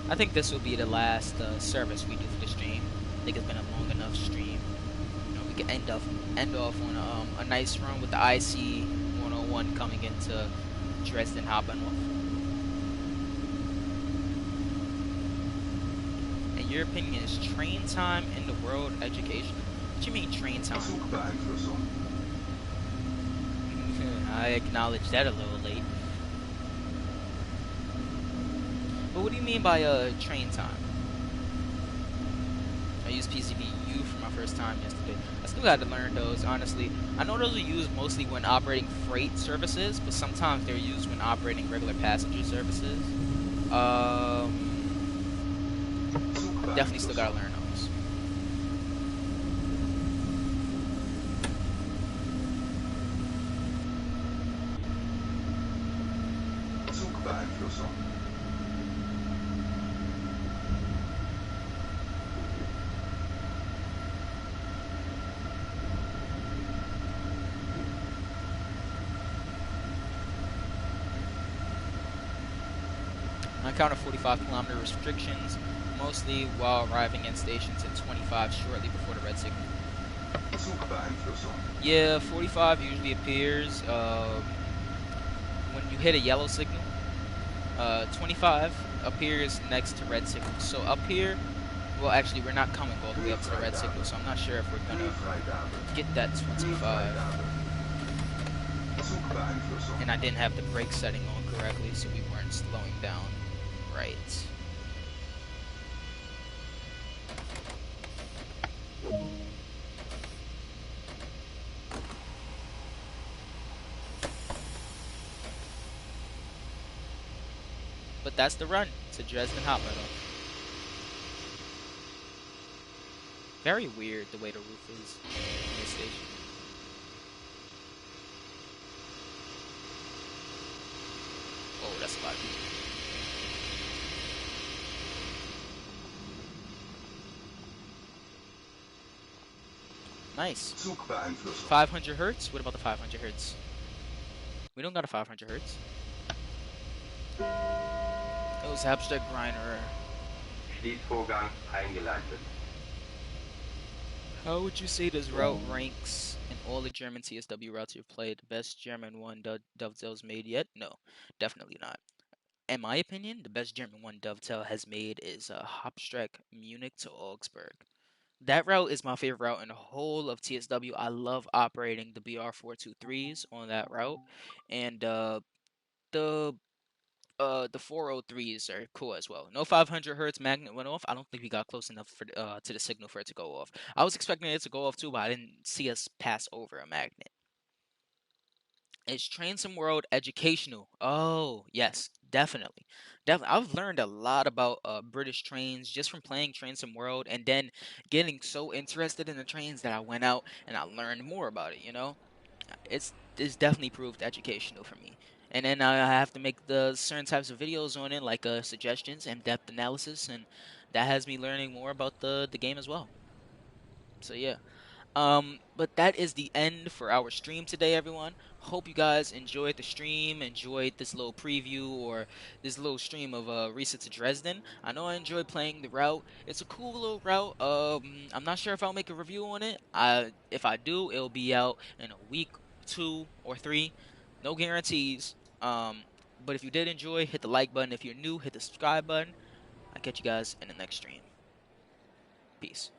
Speaker 2: I think this will be the last service we do for the stream. I think it's been a long enough stream. You know, we can end off on a nice run with the IC 101 coming into Dresden Hauptbahnhof. In your opinion, is train time in the world education? What do you mean train time? I acknowledge that a little late. But what do you mean by train time? I used PCB-U for my first time yesterday. I still got to learn those, honestly. I know those are used mostly when operating freight services, but sometimes they're used when operating regular passenger services. Definitely still got to learn those.
Speaker 3: Zugbeeinflussung.
Speaker 2: I encountered 45 kilometer restrictions, mostly while arriving in stations, and 25 shortly before the red signal. Yeah, 45 usually appears when you hit a yellow signal. 25 appears next to red signal. So up here, well, actually, we're not coming all the way up to the red signal, so I'm not sure if we're gonna get that 25. And I didn't have the brake setting on correctly, so we weren't slowing down right. But that's the run to Dresden Hot Meadow. Very weird the way the roof is in this station. Oh, that's a lot of people. Nice.
Speaker 3: Zugbeeinflussung.
Speaker 2: 500 hertz? What about the 500 hertz? We don't got a 500 hertz. It was abstract grinder.
Speaker 4: Schließvorgang eingeleitet.
Speaker 2: How would you say this route ranks in all the German TSW routes you've played? The best German one dovetails made yet? No, definitely not. In my opinion, the best German one dovetail has made is Hauptstrecke Munich to Augsburg. That route is my favorite route in the whole of TSW. I love operating the BR423s on that route, and the 403s are cool as well. No 500 hertz magnet went off. I don't think we got close enough for to the signal for it to go off. I was expecting it to go off too, but I didn't see us pass over a magnet. Is Transom World educational? Oh, yes, definitely. Definitely. I've learned a lot about British trains just from playing Transom World and then getting so interested in the trains that I went out and I learned more about it, you know? It's definitely proved educational for me. And then I have to make the certain types of videos on it, like suggestions and depth analysis, and that has me learning more about the game as well. So yeah. But that is the end for our stream today, everyone. Hope you guys enjoyed the stream, enjoyed this little preview or this little stream of RIESA to Dresden. I know I enjoyed playing the route. It's a cool little route. I'm not sure if I'll make a review on it. If I do, it'll be out in a week, 2 or 3. No guarantees. But if you did enjoy, hit the like button. If you're new, hit the subscribe button. I'll catch you guys in the next stream. Peace.